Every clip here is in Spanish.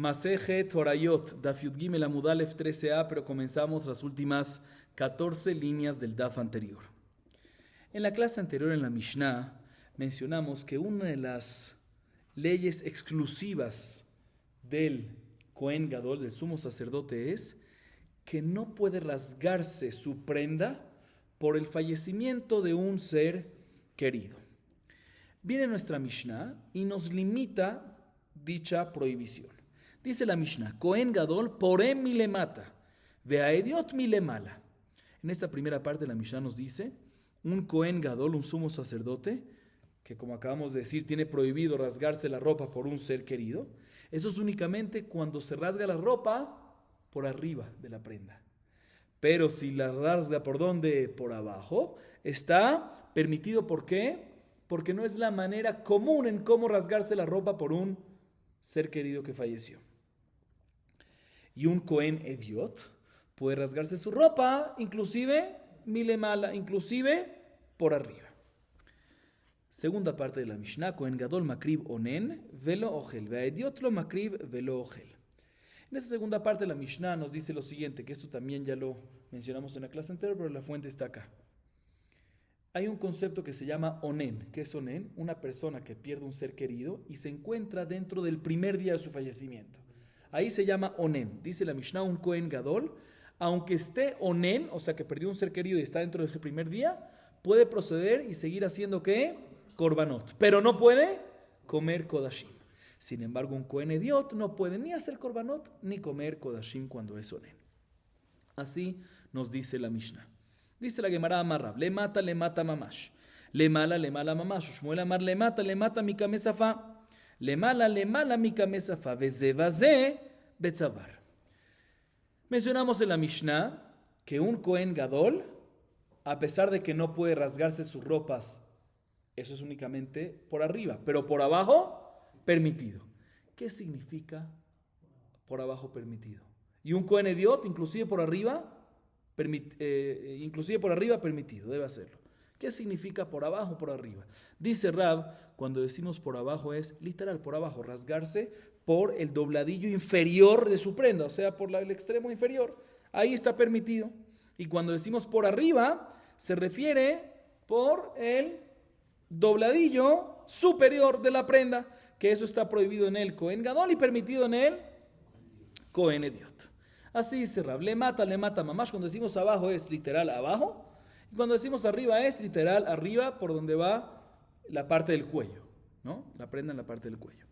Masejet Horayot, Daf Yud Gimel Amud Aleph 13a, pero comenzamos las últimas 14 líneas del Daf anterior. En la clase anterior, en la Mishnah, mencionamos que una de las leyes exclusivas del Kohen Gadol, del sumo sacerdote, es que no puede rasgarse su prenda por el fallecimiento de un ser querido. Viene nuestra Mishnah y nos limita dicha prohibición. Dice la Mishnah, Kohen Gadol porem milemata, veaediot milemala. En esta primera parte la Mishnah nos dice, un Kohen Gadol, un sumo sacerdote, que como acabamos de decir, tiene prohibido rasgarse la ropa por un ser querido. Eso es únicamente cuando se rasga la ropa por arriba de la prenda. Pero si la rasga por donde, por abajo, está permitido. ¿Por qué? Porque no es la manera común en cómo rasgarse la ropa por un ser querido que falleció. Y un Kohen Ediot puede rasgarse su ropa, inclusive milemala, inclusive por arriba. Segunda parte de la Mishnah, Kohen Gadol makrib onen velo ojel, ve'ediot lo makrib velo ojel. En esa segunda parte de la Mishnah nos dice lo siguiente, que esto también ya lo mencionamos en la clase anterior, pero la fuente está acá. Hay un concepto que se llama onen. ¿Qué es onen? Una persona que pierde un ser querido y se encuentra dentro del primer día de su fallecimiento. Ahí se llama onen. Dice la Mishnah, un Kohen Gadol, aunque esté onen, o sea que perdió un ser querido y está dentro de ese primer día, puede proceder y seguir haciendo ¿qué? Korbanot. Pero no puede comer kodashim. Sin embargo, un Kohen Ediot no puede ni hacer korbanot ni comer kodashim cuando es onen. Así nos dice la Mishnah. Dice la Gemara Amarrab, le mata mamash. Le mala mamash. Shmuel Amar le mata mi kamesafa. Le mala mi kamesafa. Vezevazé betzavar. Mencionamos en la Mishnah que un Kohen Gadol, a pesar de que no puede rasgarse sus ropas, eso es únicamente por arriba, pero por abajo, permitido. ¿Qué significa por abajo permitido? Y un Kohen Ediot, inclusive por arriba, permitido, debe hacerlo. ¿Qué significa por abajo, por arriba? Dice Rab, cuando decimos por abajo es literal, por abajo, rasgarse por el dobladillo inferior de su prenda, o sea, por el extremo inferior. Ahí está permitido. Y cuando decimos por arriba, se refiere por el dobladillo superior de la prenda, que eso está prohibido en el Kohen Gadol y permitido en el Kohen Ediot. Así dice Rab, le mata mamash. Cuando decimos abajo es literal abajo, y cuando decimos arriba es literal arriba, por donde va la parte del cuello, ¿no? La prenda en la parte del cuello.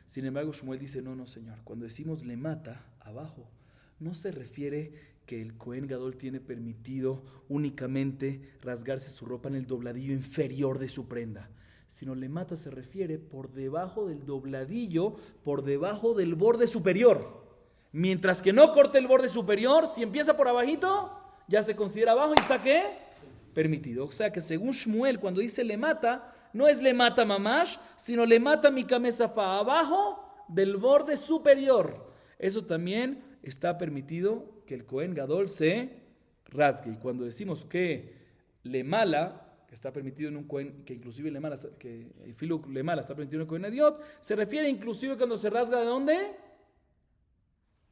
Sin embargo, Shmuel dice, no, señor. Cuando decimos le mata abajo, no se refiere que el Kohen Gadol tiene permitido únicamente rasgarse su ropa en el dobladillo inferior de su prenda, sino le mata se refiere por debajo del dobladillo, por debajo del borde superior. Mientras que no corte el borde superior, si empieza por abajito, ya se considera abajo y está ¿qué? Permitido. O sea que según Shmuel, cuando dice le mata, no es le mata mamash, sino le mata mi kamesafa, abajo del borde superior. Eso también está permitido que el Kohen Gadol se rasgue. Y cuando decimos que le mala, que está permitido en un Kohen, que inclusive le mala, que el filo le mala está permitido en un Kohen Ediot, se refiere inclusive cuando se rasga ¿de dónde?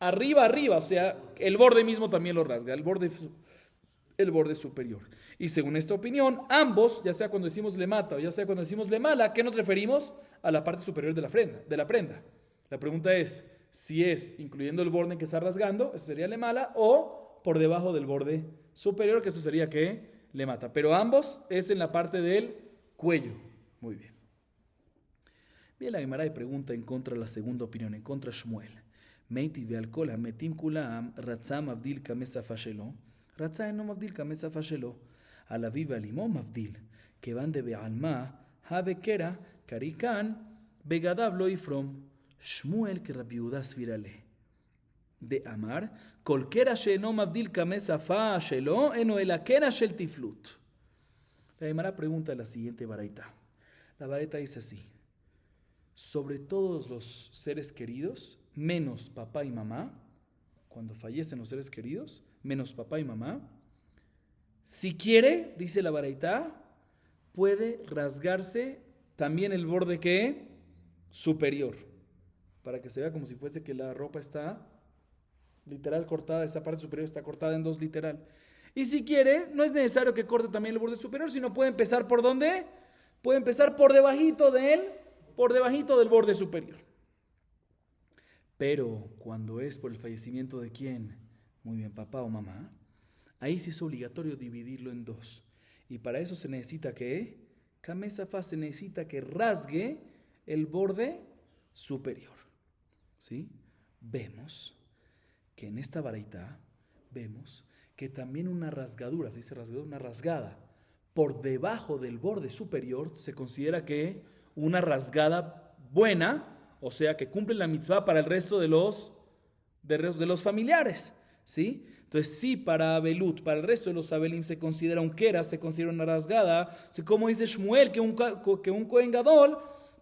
Arriba, o sea, el borde mismo también lo rasga, el borde superior. Y según esta opinión, ambos, ya sea cuando decimos le mata o ya sea cuando decimos le mala, ¿a qué nos referimos? A la parte superior de la prenda. La pregunta es, si es incluyendo el borde en que está rasgando, eso sería le mala, o por debajo del borde superior, que eso sería que le mata. Pero ambos es en la parte del cuello. Muy bien. Bien, la Gemara pregunta en contra de la segunda opinión, en contra de Shmuel. Meiti ve'alkol hametim kulam ratzah mavdil kamesafa shelo, ratzah eno mavdil kamesafa shelo, al aviv ועל אמו מבדיל, כיוון דבעלמא הבקרא קריקן בגדיו לא יפרום, שמואל כרבי יהודה סבירה לה. דאמר, כל קרע שאינו מבדיל כמשפה שלו, אינו אלא קרע של תפלות. La Gemara pregunta la siguiente baraita. La baraita dice así: sobre todos los seres queridos, menos papá y mamá, cuando fallecen los seres queridos, menos papá y mamá, si quiere, dice la baraita, puede rasgarse también el borde que superior. para que se vea como si fuese que la ropa está literal cortada, esa parte superior está cortada en dos literal. Y si quiere, no es necesario que corte también el borde superior, sino puede empezar ¿por dónde? Puede empezar por debajito de él, por debajito del borde superior. Pero cuando es por el fallecimiento de quién, muy bien, papá o mamá, ahí sí es obligatorio dividirlo en dos. Y para eso se necesita que, Kamesafa se necesita que rasgue el borde superior. ¿Sí? Vemos que en esta baraita, vemos que también una rasgadura, se dice rasgadura, una rasgada por debajo del borde superior se considera que una rasgada buena, o sea que cumple la mitzvah para el resto de los familiares, ¿sí? Entonces sí, para Abelut, para el resto de los Abelim se considera un kera, se considera una rasgada, como dice Shmuel, que un Kohen Gadol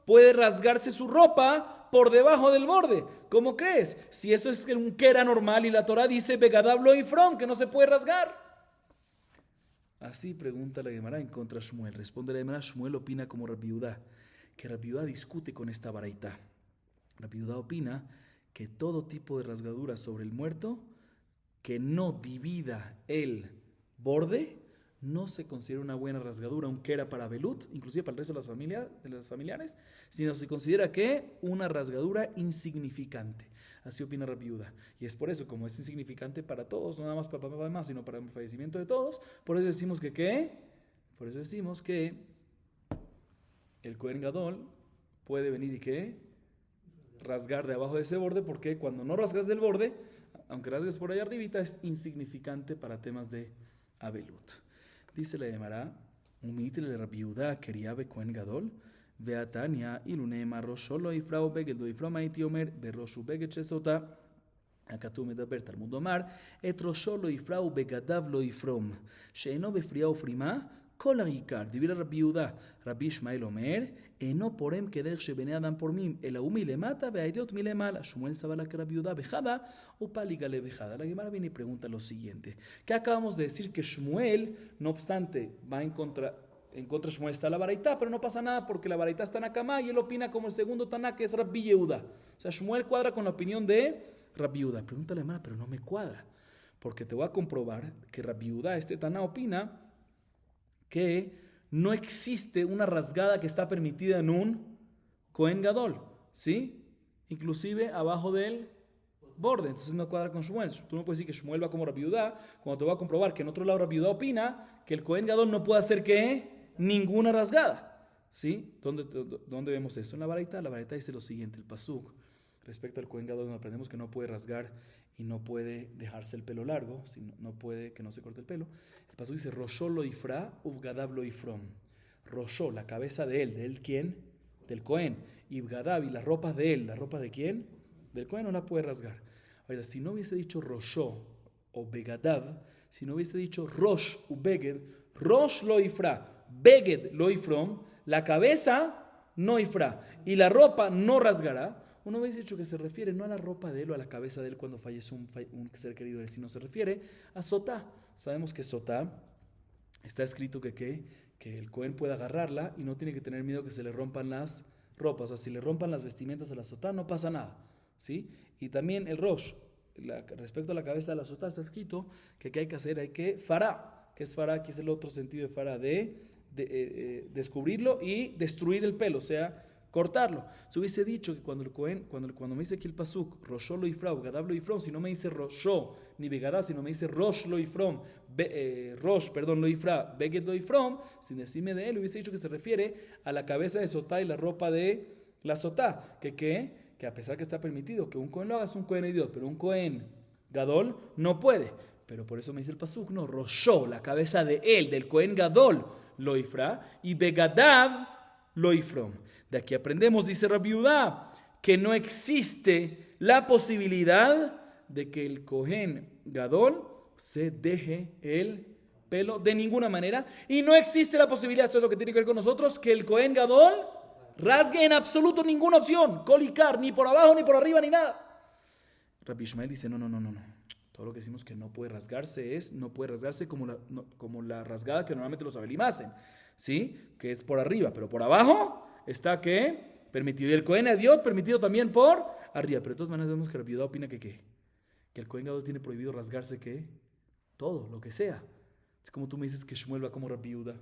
puede rasgarse su ropa por debajo del borde. ¿Cómo crees? Si eso es un kera normal y la Torah dice Begadav lo ifrom, que no se puede rasgar. Así pregunta la Gemara en contra de Shmuel. Responde la Gemara, Shmuel opina como Rabbi Yudá, que Rabbi Yudá discute con esta baraita. Rabbi Yudá opina que todo tipo de rasgadura sobre el muerto que no divida el borde no se considera una buena rasgadura, un kera para Belut, inclusive para el resto de las familiares, sino se considera que una rasgadura insignificante. Así opina Rabbi Yudá. Y es por eso, como es insignificante para todos, no nada más para papá y mamá, sino para el fallecimiento de todos, por eso decimos que ¿qué? Por eso decimos que el Kohen Gadol puede venir y ¿qué? Rasgar de abajo de ese borde, porque cuando no rasgas del borde, aunque rasgues por ahí arribita, es insignificante para temas de Abelut. Dice la Gemara, Umitle Rabbi Yudá quería be Kohen Gadol, Veatania ilunema rosho lo ifrao beged lo ifrom הייתי אומר בראשו בגד שסוטה. הכתוב מדבר תלמוד לומר את ראשו לא יפרע ובגדיו לא יפרום שאינו בפריעה ופרימה כל העיקר. דיבר רבי יהודה, רבי ישמעאל אומר אינו פורם כדרך שבני אדם פורמים אלא הוא מלמטה והאידיוט מלמעלה. שמואל סבר כרבי יהודה בחדה ופל יגלה בחדה. La Gemara viene y pregunta lo siguiente, que acabamos de decir que Shmuel no obstante va en contra de Shmuel está la baraita, pero no pasa nada porque la baraita está en Akamá y él opina como el segundo Taná, que es Rabbi Yehuda. O sea, Shmuel cuadra con la opinión de Rabbi Yehuda. Pregúntale, hermana, pero no me cuadra, porque te voy a comprobar que Rabbi Yehuda, este Taná, opina que no existe una rasgada que está permitida en un Kohen Gadol, ¿sí? Inclusive abajo del borde, entonces no cuadra con Shmuel. Tú no puedes decir que Shmuel va como Rabbi Yehuda, cuando te voy a comprobar que en otro lado Rabbi Yehuda opina que el Kohen Gadol no puede hacer ¿qué? Ninguna rasgada, ¿sí? ¿Dónde vemos eso? En la baraita. La baraita dice lo siguiente, el pasuk, respecto al Kohen Gadol, aprendemos que no puede rasgar y no puede dejarse el pelo largo, no puede que no se corte el pelo. El pasuk dice, Roshó lo ifra, ubgadav lo ifrom. Roshó, la cabeza de él ¿quién? Del Kohen. Y ubgadav, y las ropas de él, ¿las ropas de quién? Del Kohen, no la puede rasgar. Ahora, si no hubiese dicho Roshó o begadav, si no hubiese dicho Rosh u beged, Rosh lo ifra, Beged lo ifrom, la cabeza no ifra y la ropa no rasgará. Uno hubiese dicho que se refiere no a la ropa de él o a la cabeza de él cuando fallece un ser querido de él, sino se refiere a sotá. Sabemos que sotá está escrito que el Kohen puede agarrarla y no tiene que tener miedo que se le rompan las ropas. O sea, si le rompan las vestimentas a la sotá no pasa nada, ¿sí? Y también el Rosh, respecto a la cabeza de la sotá está escrito que ¿qué hay que hacer? Hay que fará. ¿Qué es fará? Aquí es el otro sentido de fará, de descubrirlo y destruir el pelo, o sea, cortarlo. Se hubiese dicho que cuando el Kohen, cuando me dice aquí el pasuk, Roshó lo ifra, Begadav lo ifrom, si no me dice Roshó ni Begadav, sino me dice Rosh lo ifrom, lo ifra, Beged lo ifrom, sin decirme de él, hubiese dicho que se refiere a la cabeza de sotá y la ropa de la sotá, que a pesar que está permitido que un Kohen lo haga, es un Kohen idiot, pero un Kohen Gadol no puede. Pero por eso me dice el pasuk, no, Roshó, la cabeza de él, del Kohen Gadol, lo ifra, y Begadav lo ifrom. De aquí aprendemos, dice Rabbi Yudá, que no existe la posibilidad de que el Kohen Gadol se deje el pelo de ninguna manera, y no existe la posibilidad, esto es lo que tiene que ver con nosotros, que el Kohen Gadol rasgue en absoluto ninguna opción, kolikar, ni por abajo, ni por arriba, ni nada. Rabbi Ishmael dice, no. Todo lo que decimos que no puede rasgarse no puede rasgarse como la rasgada que normalmente los abelim hacen, ¿sí? Que es por arriba, pero por abajo está que permitido. Y el Kohen Idiot permitido también por arriba. Pero de todas maneras vemos que Rabbi Yehuda opina que ¿qué? Que el Kohen Gadol tiene prohibido rasgarse ¿qué? Todo, lo que sea. Es como tú me dices que Shmuel va como Rabbi Yehuda.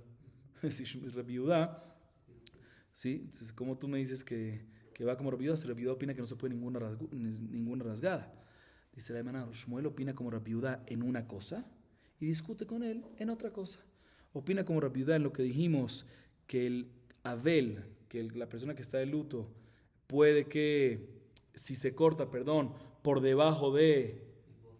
Si Rabbi Yehuda, ¿sí? Entonces, como tú me dices que va como Rabbi Yehuda, si Rabbi Yehuda opina que no se puede ninguna rasgada. Dice la hermana, Shmuel opina como Rabbi Yehuda en una cosa y discute con él en otra cosa. Opina como Rabbi Yehuda en lo que dijimos, que el Abel, que la persona que está de luto, puede que, si se corta, por debajo de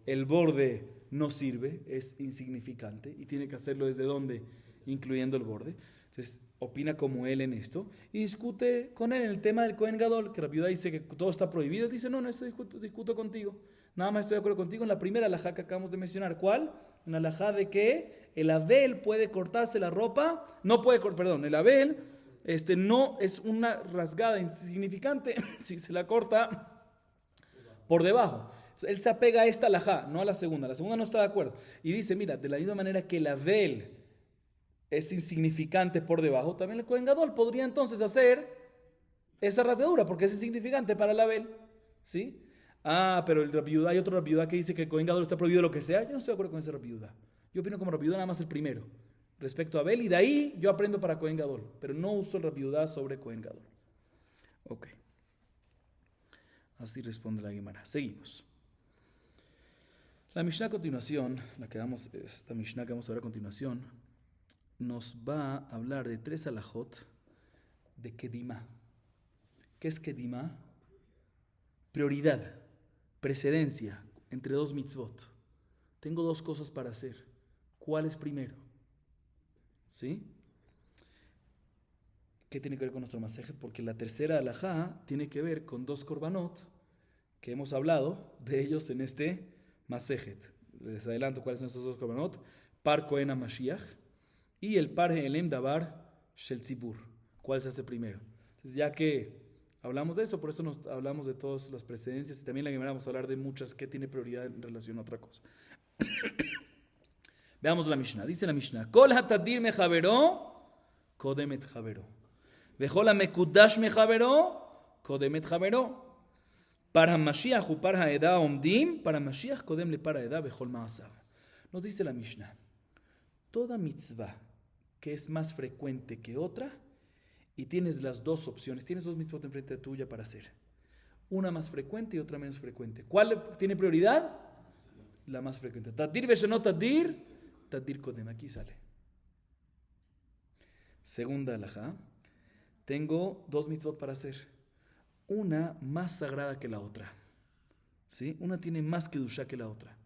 el borde, no sirve, es insignificante y tiene que hacerlo desde donde, incluyendo el borde. Entonces, opina como él en esto y discute con él en el tema del Kohen Gadol, que Rabbi Yehuda dice que todo está prohibido. Dice, no, eso discuto contigo. Nada más estoy de acuerdo contigo en la primera alajá que acabamos de mencionar. ¿Cuál? En la alajá de que el Abel puede cortarse la ropa, el Abel no es una rasgada insignificante si se la corta por debajo. Él se apega a esta alajá, no a la segunda. La segunda no está de acuerdo. Y dice, mira, de la misma manera que el Abel es insignificante por debajo, también el Kohen Gadol podría entonces hacer esa rasgadura, porque es insignificante para el Abel. ¿Sí? Pero hay otro Rabbi Yehuda que dice que el Kohen Gadol está prohibido lo que sea. Yo no estoy de acuerdo con ese Rabbi Yehuda. Yo opino como Rabbi Yehuda nada más el primero, respecto a Abel, y de ahí yo aprendo para Kohen Gadol, pero no uso el Rabbi Yehuda sobre Kohen Gadol. Ok. Así responde la Gemara. Seguimos. La Mishnah a continuación, esta Mishnah que vamos a ver a continuación, nos va a hablar de 3 alajot de Kedimá. ¿Qué es Kedimá? Prioridad, precedencia entre 2 mitzvot. Tengo 2 cosas para hacer. ¿Cuál es primero? ¿Sí? ¿Qué tiene que ver con nuestro masejet? Porque la tercera alajá tiene que ver con 2 korbanot que hemos hablado de ellos en este masejet. Les adelanto cuáles son estos 2 korbanot. Par Kohen HaMashiach y el par Elem Davar Shel Tzibur. ¿Cuál se hace primero? Entonces, ya que hablamos de eso, por eso nos hablamos de todas las precedencias y también la Gemara vamos a hablar de muchas que tiene prioridad en relación a otra cosa. Veamos la Mishnah. Dice la Mishnah: Kol hatadir mechavero, kodemet javero. Vechol hamekudash mechavero, kodemet javero. Para Mashiach u para Haedá omdim, para Mashiach kodem le para Haedá bechol ma'asav. Nos dice la Mishnah: toda mitzvah que es más frecuente que otra, y tienes las 2 opciones, tienes 2 mitzvot enfrente de tuya para hacer, una más frecuente y otra menos frecuente. ¿Cuál tiene prioridad? La más frecuente. Tadir veshenot tadir kodem. Aquí sale. Segunda alajá. Tengo 2 mitzvot para hacer, una más sagrada que la otra. ¿Sí? Una tiene más kedushá que la otra.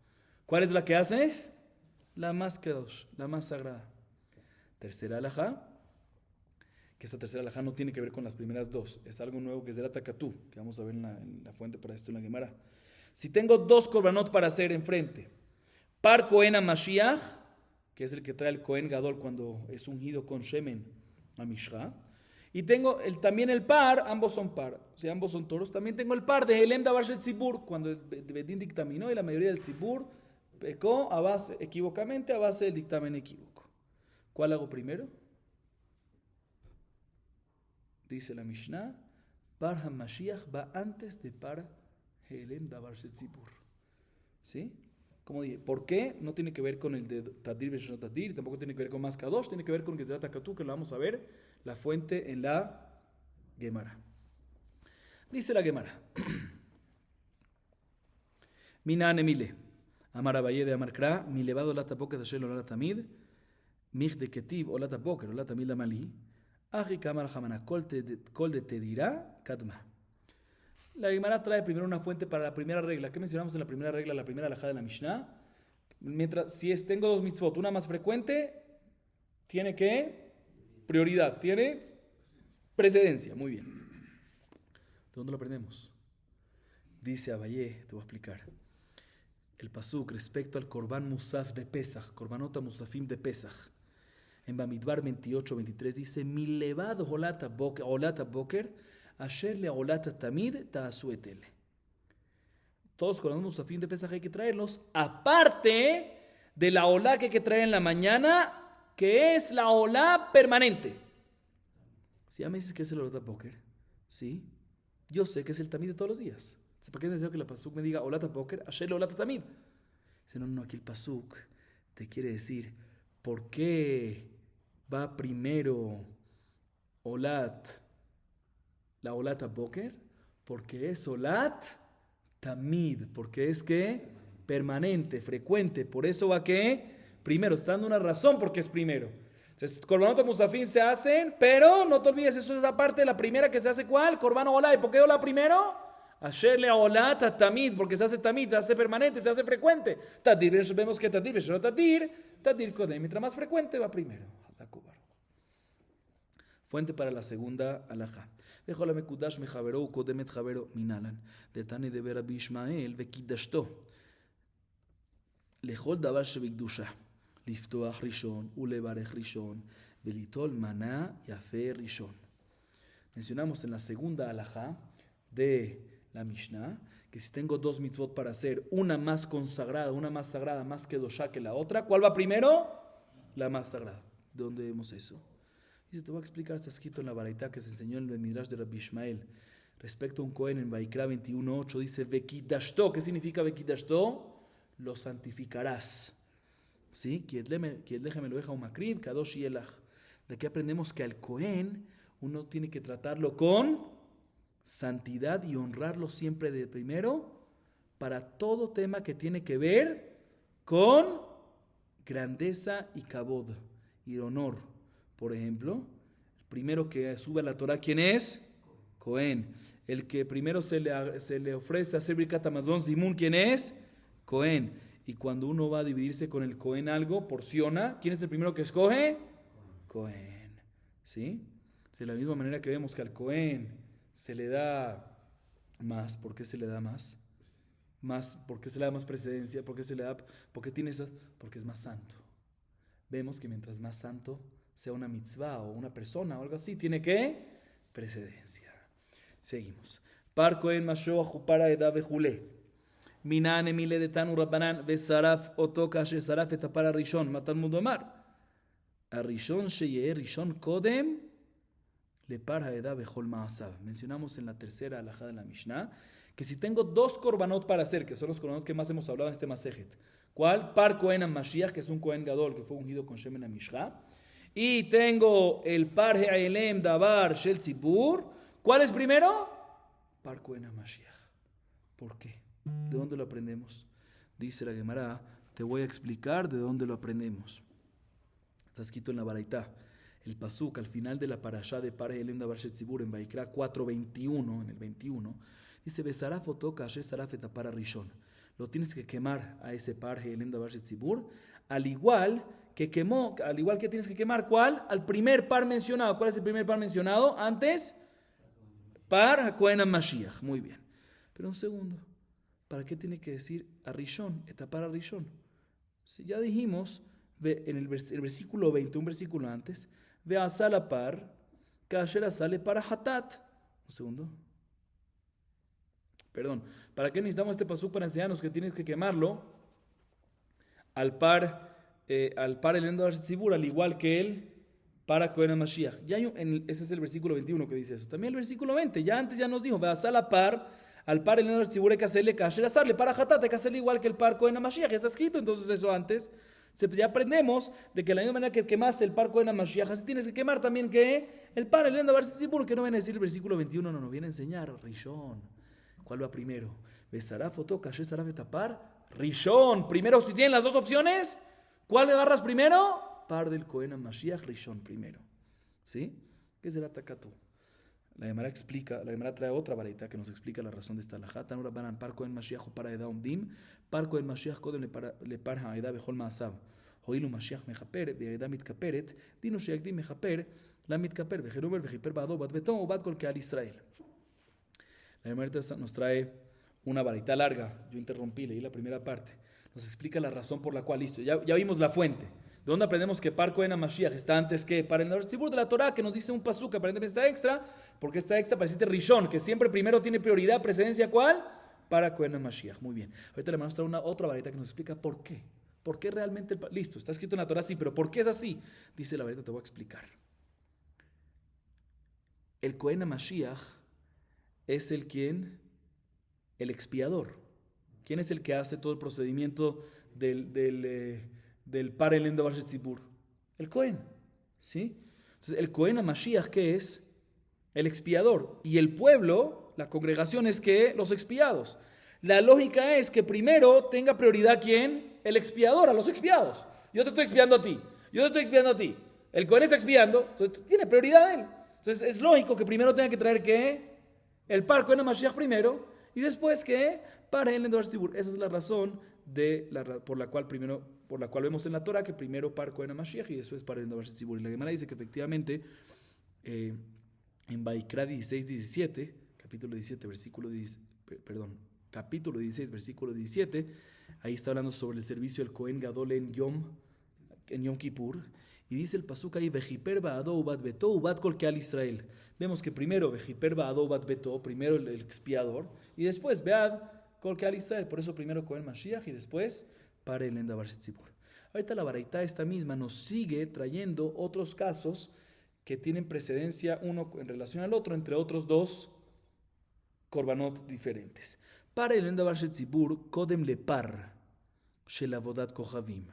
¿Cuál es la que haces? La más kedush, la más sagrada. Tercera alajá, que esta tercera alajá no tiene que ver con las primeras 2, es algo nuevo que es de la Takatú, que vamos a ver en la fuente para esto en la Gemara. Si tengo 2 korbanot para hacer enfrente, par Kohen HaMashiach, que es el que trae el Kohen Gadol cuando es ungido con Shemen a Mishra, y tengo también el par, ambos son par, o sea, ambos son toros. También tengo el par de Elem Davar Shel Tzibur, cuando el Bedín dictaminó y la mayoría del Tzibur pecó equivocamente a base del dictamen equívoco. ¿Cuál hago primero? Dice la Mishnah: Par HaMashiach va antes de par Elem Davar Shel Tzibur. ¿Sí? Como dije, ¿por qué? No tiene que ver con el de Tadir Veshenot Tadir, tampoco tiene que ver con más Kadosh, tiene que ver con Gezrat HaKatú, que lo vamos a ver, la fuente en la Gemara. Dice la Gemara: Mina anemile, Amar Abaye de Amar Kra, mi levado la tapoke de Shel Olat Tamid, mich de Ketiv Olat Tapoker, Olat Tamid Lamali, Aji Kamar Hamana, kol de Tedirá, Kadma. La Gemara trae primero una fuente para la primera regla. ¿Qué mencionamos en la primera regla, la primera alajá de la Mishnah? Tengo 2 mitzvot, una más frecuente, tiene que prioridad, tiene precedencia. Muy bien. ¿De dónde lo aprendemos? Dice Abayé, te voy a explicar. El pasuk respecto al Korban Musaf de Pesach, Korbanota Musafim de Pesach. En Bamidbar 28-23 dice: Mi levado olata boker, asher le olata tamid ta'asuetele. Todos Korbanot Musafim de Pesach hay que traerlos, aparte de la olá que hay que traer en la mañana, que es la olá permanente. Si ya me dices que es el olata boker, ¿sí? Yo sé que es el tamid de todos los días. ¿Para qué es necesario que el pasuk me diga Olata Boker, Asher Olata Tamid? Dice, no, aquí el pasuk te quiere decir, ¿por qué va primero Olat, la Olata Boker? Porque es Olat Tamid, porque es que permanente, frecuente. Por eso va que primero, está dando una razón porque es primero. Entonces, Korbanot Musafim se hacen, pero no te olvides, eso es la parte de la primera que se hace. ¿Cuál? Korban Olá. ¿Y por qué Olá primero? Asher le Olá Tamid, porque se hace Tamid, se hace permanente, se hace frecuente. Tadir, vemos que Tadir, Tadir Kodem, mientras más frecuente va primero. Fuente para la segunda alajá. Dejó la mekudash me javero u kodemet javero minalan. De Tani de Rabbi Ishmael vekidashto. Lejol davar shebikdusha. Liftoach rishon, ulevarech rishon, velitol maná yafe rishon. Mencionamos en la segunda alajá de la Mishnah que si tengo dos mitzvot para hacer, una más consagrada, una más sagrada, más kedoshá que la otra, ¿cuál va primero? La más sagrada. ¿De dónde vemos eso? Dice, te voy a explicar, está escrito en la baraita que se enseñó en el Midrash de Rabbi Ishmael respecto a un Cohen en Vaikra 21.8, dice Vekidashto. ¿Qué significa Vekidashto? Lo santificarás. ¿Sí? De aquí aprendemos que al Cohen uno tiene que tratarlo con santidad y honrarlo siempre de primero para todo tema que tiene que ver con grandeza y kabod y honor. Por ejemplo, el primero que sube a la Torah, ¿quién es? Cohen. El que primero se le ofrece hacer Birkat Hamazon, Zimun, ¿quién es? Cohen. Y cuando uno va a dividirse con el Cohen algo, porciona, ¿quién es el primero que escoge? Cohen. ¿Sí? De la misma manera que vemos que al Cohen se le da más. ¿Por qué se le da más? ¿Por qué se le da más precedencia? ¿Por qué se le da? Porque es más santo. Vemos que mientras más santo sea una mitzvah o una persona o algo así, tiene que precedencia. Seguimos. Par Cohen Mashoach para Edad Bejule. Minan Emile de Tanu Rabbanan Besaraf Otoka Shesaraf Etapara Rishon Matan Mudomar. A Rishon Sheye Rishon Kodem Le Par Edad Bejol Maasav. Mencionamos en la tercera alajá de la Mishnah que si tengo dos korbanot para hacer, que son los korbanot que más hemos hablado en este Masejet. ¿Cuál? Par Cohen Mashiach, que es un Cohen Gadol que fue ungido con Shemen HaMishcha. Y tengo el Par He'elem Davar Shel Tzibur. ¿Cuál es primero? Par Cohen HaMashiach. ¿Por qué? ¿De dónde lo aprendemos? Dice la Gemara, te voy a explicar de dónde lo aprendemos. Está escrito en la Baraitá. El pasuk al final de la parashá de Par He'elem Davar Shel Tzibur en Vaikra 4:21, en el 21, dice, Besaraf otoka shesaraf etapara rishon. Lo tienes que quemar a ese Par He'elem Davar Shel Tzibur, al igual que tienes que quemar, ¿cuál? Al primer par mencionado. ¿Cuál es el primer par mencionado? Antes, Par Cohen HaMashiach. Muy bien. Pero un segundo. ¿Para qué tiene que decir a Rishon? Etapar a Rishon. Si ya dijimos, en el versículo 20, un versículo antes, ve a Salapar, Kasher sale para Hatat. Un segundo. Perdón. ¿Para qué necesitamos este pasuk para enseñarnos que tienes que quemarlo al par el Endo Tzibur, al igual que él para Cohen HaMashiach? Ese es el versículo 21 que dice eso. También el versículo 20, ya antes ya nos dijo, ve a Salapar, al par el Endo Tzibur hay que hacerle Kasher asarle para Hatat, hay que hacerle igual que el par Cohen HaMashiach, ya está escrito, entonces eso antes. Ya aprendemos de que la misma manera que quemaste el par Cohen HaMashiach, así tienes que quemar también que el par el Endo Tzibur, que no viene a decir el versículo 21, no nos viene a enseñar Rishon. ¿Cuál va primero? Besaraf oto kasher saraf etapar Rishon. Primero, si tienen las dos opciones, ¿cuál agarras primero? Par del Cohen HaMashiach, Rishon primero. ¿Sí? ¿Qué es el atacatú? La Gemara trae otra varita que nos explica la razón de esta alajá. Tanura banan par Cohen HaMashiach o para Edad Omdim. Par Cohen HaMashiach kodem le par ha'edad bechol ma'asav. Hoilu Mashiach mechaper ve'edad mitkaperet. Dinu she'yakdim mechaper la mitkaper ve'cheruber ve'chiper ba'ado bat beton o bat kol ke'al Israel. La Gemara nos trae una varita larga. Yo interrumpí, leí la primera parte. Nos explica la razón por la cual, listo, ya vimos la fuente. ¿De dónde aprendemos que Par Cohen HaMashiach está antes que para el Tzibur de la Torah, que nos dice un pasuk que aparentemente está extra? Porque está extra para decirte Rishon, que siempre primero tiene prioridad, precedencia, ¿cuál? Para Cohen HaMashiach. Muy bien. Ahorita le vamos a traer otra varita que nos explica por qué. ¿Por qué realmente? Listo, está escrito en la Torah, sí, pero ¿por qué es así? Dice la varita, te voy a explicar. El Cohen HaMashiach es el quien El expiador. ¿Quién es el que hace todo el procedimiento del Par Elem Davar Shetzibur? El Cohen. ¿Sí? Entonces, el Cohen HaMashiach, ¿qué es? El expiador. Y el pueblo, la congregación, es que los expiados. La lógica es que primero tenga prioridad ¿quién? El expiador, a los expiados. Yo te estoy expiando a ti. Yo te estoy expiando a ti. El Cohen está expiando, entonces tiene prioridad él. Entonces es lógico que primero tenga que traer ¿qué? El par Cohen HaMashiach primero y después ¿qué? Para el Davar Shetzibur. Esa es la razón por la cual vemos en la Torah que primero par Cohen HaMashiach y después para el Davar Shetzibur. Y la Gemara dice que efectivamente en Vaikra 16-17, capítulo 17, capítulo 16, versículo 17, ahí está hablando sobre el servicio del Cohen Gadol en Yom Kippur, y dice el pasuk ahí, Vejiper ba'ado ubat beto ubat kol keal Israel. Vemos que primero Vejiper ba'ado ubat beto, primero el expiador, y después Bead kol keal Israel, por eso primero Cohen Mashiach y después para el Davar Shetzibur. Ahorita la baraita esta misma nos sigue trayendo otros casos que tienen precedencia uno en relación al otro, entre otros dos korbanot diferentes. Para el Davar Shetzibur, kodem lepar shel avodat kochavim.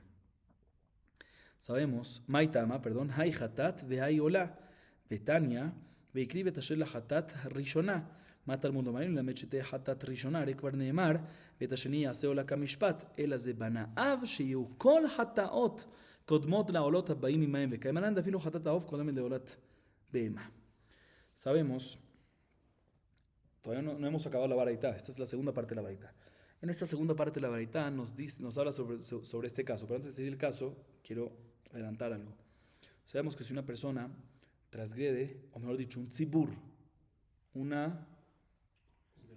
Sabemos, Maitama, hay hatat vehay ola, Betania, veikri betasher la hatat rishona. Mata al mundo marino la mechete hatat rishona, rekvar neemar, betasheni yase ola kamishpat, ela ze banaav sheyu kol hataot, kodmot la olot habaim imaem vekaimanan, dafilo hatat aov kodem leolat beema. Sabemos, todavía no hemos acabado la baraita, esta es la segunda parte de la baraita. En esta segunda parte de la baraita nos habla sobre este caso, pero antes de seguir el caso, quiero adelantar algo. Sabemos que si una persona transgrede, o mejor dicho, un tzibur, una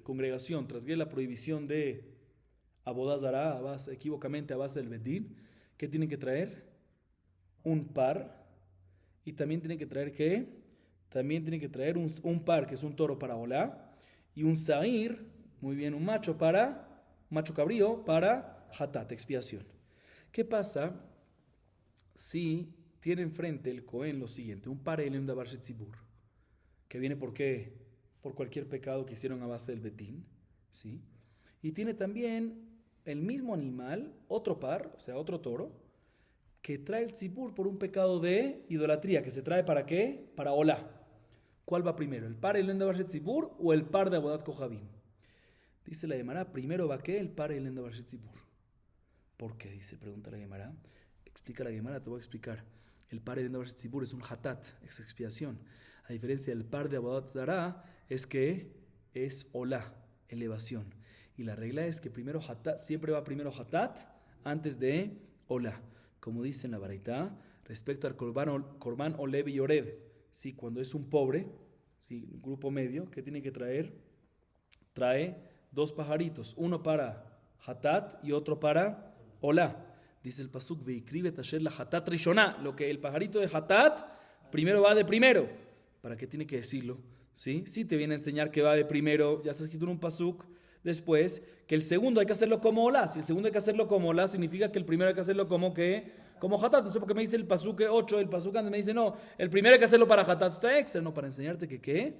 congregación, transgrede la prohibición de Avodah Zará, equívocamente a base del Bedín, ¿qué tienen que traer? Un par, y también tienen que traer ¿qué? También tienen que traer un par, que es un toro para Olá, y un Zahir, muy bien, un macho cabrío para Hatat, expiación. ¿Qué pasa si tiene enfrente el Cohen lo siguiente, un par Elem Davar Shetzibur, que viene por qué? Por cualquier pecado que hicieron a base del Betín, ¿sí? Y tiene también el mismo animal, otro par, o sea, otro toro, que trae el tzibur por un pecado de idolatría, que se trae ¿para qué? Para Olá. ¿Cuál va primero? ¿El par Elem Davar Shetzibur o el par de Avodat Kochavim? Dice la Gemara, primero va ¿qué? El par Elem Davar Shetzibur. ¿Por qué? Pregunta la Gemara. Explica la Gemara, te voy a explicar. El par Elem Davar Shetzibur es un hatat, es expiación. A diferencia del par de Avodat Zará, es que es Olá, elevación. Y la regla es que primero hatat, siempre va primero hatat antes de Olá. Como dice en la baraita, respecto al korban olev y orev, ¿sí? Cuando es un pobre, ¿sí? Un grupo medio, ¿qué tiene que traer? Trae dos pajaritos, uno para hatat y otro para Olá. Dice el pasuk, veikri betasher la hatat rishona, lo que el pajarito de hatat primero va de primero. ¿Para qué tiene que decirlo? ¿Sí? Sí te viene a enseñar que va de primero, ya está escrito en un pasuk. Después, que el segundo hay que hacerlo como Olá. Si el segundo hay que hacerlo como Olá, significa que el primero hay que hacerlo como hatat. No sé por qué me dice el pasuk 8, el pasuk antes me dice no, el primero hay que hacerlo para hatat, está extra, no, para enseñarte que ¿qué?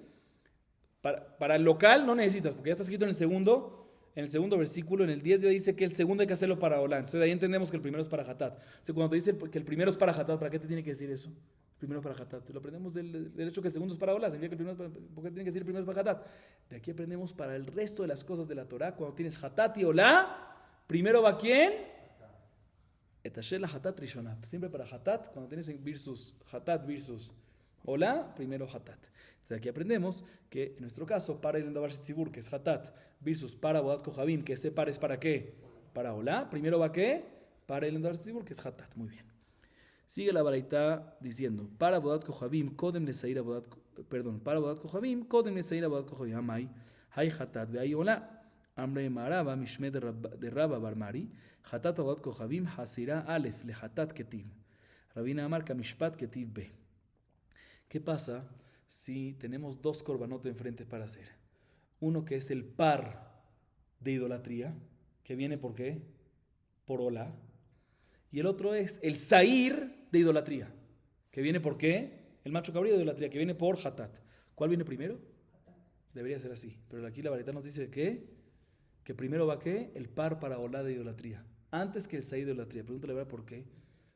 Para el local no necesitas, porque ya está escrito en el segundo versículo, en el 10 ya dice que el segundo hay que hacerlo para Olá. Entonces de ahí entendemos que el primero es para hatat. Entonces cuando te dice que el primero es para hatat, ¿para qué te tiene que decir eso? Primero para hatat. Lo aprendemos del hecho que el segundo es para Olá. Significa que el primero es para, ¿por qué tiene que decir el primero es para hatat? De aquí aprendemos para el resto de las cosas de la Torah. Cuando tienes hatat y Olá, primero va ¿quién? Etasher la hatat rishona. Siempre para hatat, cuando tienes hatat versus Olá, primero hatat. Entonces aquí aprendemos que en nuestro caso, para el Davar Shetzibur, que es hatat, versus para Avodat Kochavim, que ese par es para qué? Para Olá. Primero va ¿qué? Para el Davar Shetzibur, que es hatat. Muy bien. Sigue la baraita diciendo, para Avodat Kochavim, kodem lesair Avodat Kochavim, amai, hay hatat ve hay Olá. Amre maraba, mishme de Rabba Barmari, hatat Avodat Kochavim, hasira alef, le hatat ketiv. Rabina Amar, kamishpat ketiv be. ¿Qué pasa si tenemos dos korbanot enfrente para hacer? Uno que es el par de idolatría, que viene ¿por qué? Por Olá. Y el otro es el Zahir de idolatría, que viene ¿por qué? El macho cabrío de idolatría, que viene por hatat. ¿Cuál viene primero? Debería ser así, pero aquí la baraita nos dice que Que primero va ¿qué? El par para olá de idolatría. Antes que el sair de idolatría. Pregúntale a ver por qué.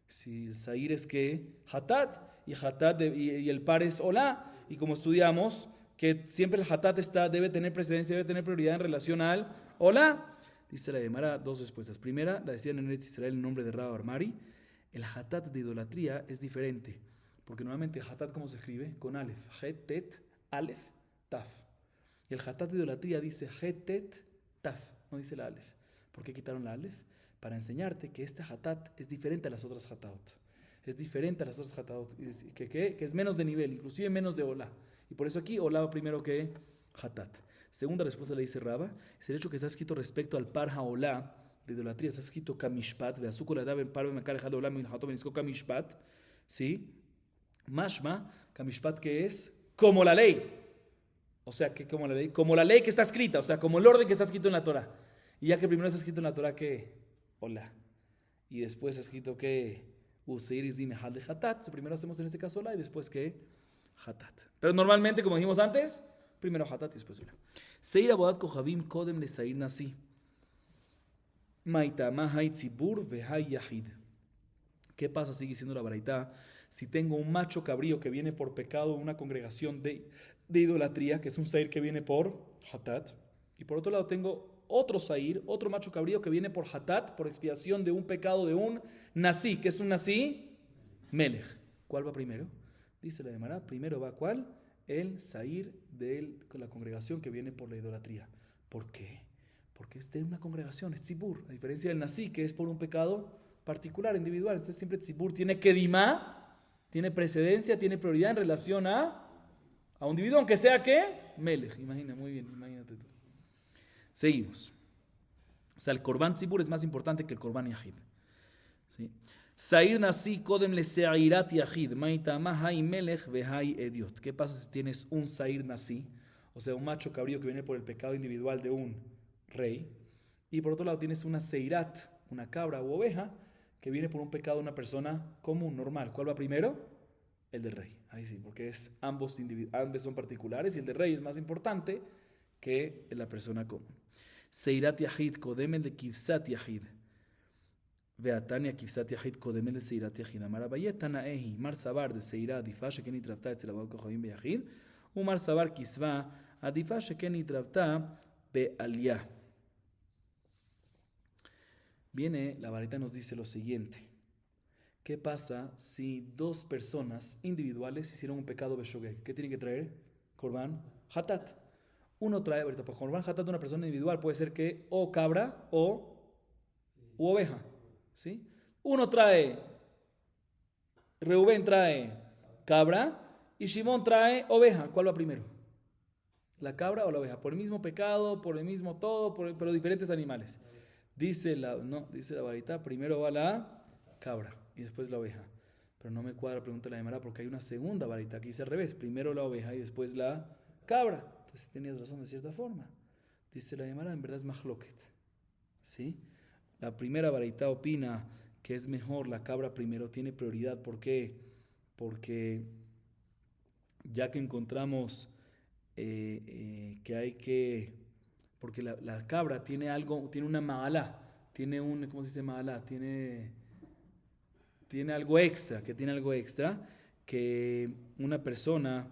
Si el sair es que hatat y el par es olá. Y como estudiamos, que siempre el hatat debe tener precedencia, debe tener prioridad en relación al olá. Dice la Gemara dos respuestas. Primera, la decían en Eretz Israel el nombre de Rab Armari. El hatat de idolatría es diferente. Porque normalmente hatat, ¿cómo se escribe? Con alef. Het, tet, alef, taf. Y el hatat de idolatría dice het, tet, taf. No dice la alef. ¿Por qué quitaron la alef? Para enseñarte que este hatat es diferente a las otras hataot. Es diferente a las otras hataot. Que es menos de nivel, inclusive menos de olá. Y por eso aquí olá va primero que hatat. Segunda respuesta le dice Raba, es el hecho que está escrito respecto al par haolá de idolatría. Está escrito kamishpat, veazúco la daba en par bemakar haolá minhato benisco kamishpat. ¿Sí? Mashma, kamishpat, que es como la ley. O sea, que como la ley que está escrita, o sea, como el orden que está escrito en la Torah. Y ya que primero está escrito en la Torah que olá, y después está escrito que useir y zimehal de hatat, primero hacemos en este caso olá y después que hatat. Pero normalmente, como dijimos antes, primero hatat y después olá. Seir abodat kohabim kodem le sair nasi. Maitama hay tzibur vehay yahid. ¿Qué pasa? Sigue siendo la baraita. Si tengo un macho cabrío que viene por pecado de una congregación de idolatría, que es un sair que viene por hatat, y por otro lado tengo otro sair, otro macho cabrío que viene por hatat, por expiación de un pecado de un nasí, que es un nasí melech. ¿Cuál va primero? Dice la Gemara, primero va ¿cuál? El sair de la congregación que viene por la idolatría. ¿Por qué? Porque es de una congregación, es tzibur, a diferencia del nasí, que es por un pecado particular, individual. Entonces siempre tzibur tiene kedimá, tiene precedencia, tiene prioridad en relación a un individuo, aunque sea que melech. Imagina, muy bien, imagínate tú. Seguimos. O sea, el korban tzibur es más importante que el korban yahid. ¿Sí? Sair nasi kodem le seirat yahid, maitama hay melech vehay ediot. ¿Qué pasa si tienes un sair nasi? O sea, un macho cabrío que viene por el pecado individual de un rey. Y por otro lado tienes una seirat, una cabra u oveja, que viene por un pecado de una persona común, normal. ¿Cuál va primero? El del rey. Ahí sí, porque ambos son particulares y el del rey es más importante que la persona común. Seirat yahid kodem de kivsat yahid. Veatania kivsat yahid kodem de seirat yahid. Amar Abaye tanaehi mar sabar de seirat difa sheken itrafta etzel abad kochavim beyahid. Umar sabar kisva adifa sheken itrafta be'aliyah. Viene, la varita nos dice lo siguiente. ¿Qué pasa si dos personas individuales hicieron un pecado beshogeg? ¿Qué tienen que traer? Korban hatat. Uno trae, ahorita, por korban hatat de una persona individual puede ser que o cabra u oveja. ¿Sí? Uno trae, Reubén trae cabra y Shimón trae oveja. ¿Cuál va primero? ¿La cabra o la oveja? Por el mismo pecado, por el mismo todo, pero diferentes animales. Dice la varita, primero va la cabra y después la oveja. Pero no me cuadra, pregunta la Gemara, porque hay una segunda varita que dice al revés, primero la oveja y después la cabra. Entonces tenías razón de cierta forma. Dice la Gemara, en verdad es mahloket. ¿Sí? La primera varita opina que es mejor la cabra primero, tiene prioridad. ¿Por qué? Porque ya que encontramos que hay que... Porque la cabra tiene una ma'alá, ¿cómo se dice ma'alá? Tiene algo extra, que una persona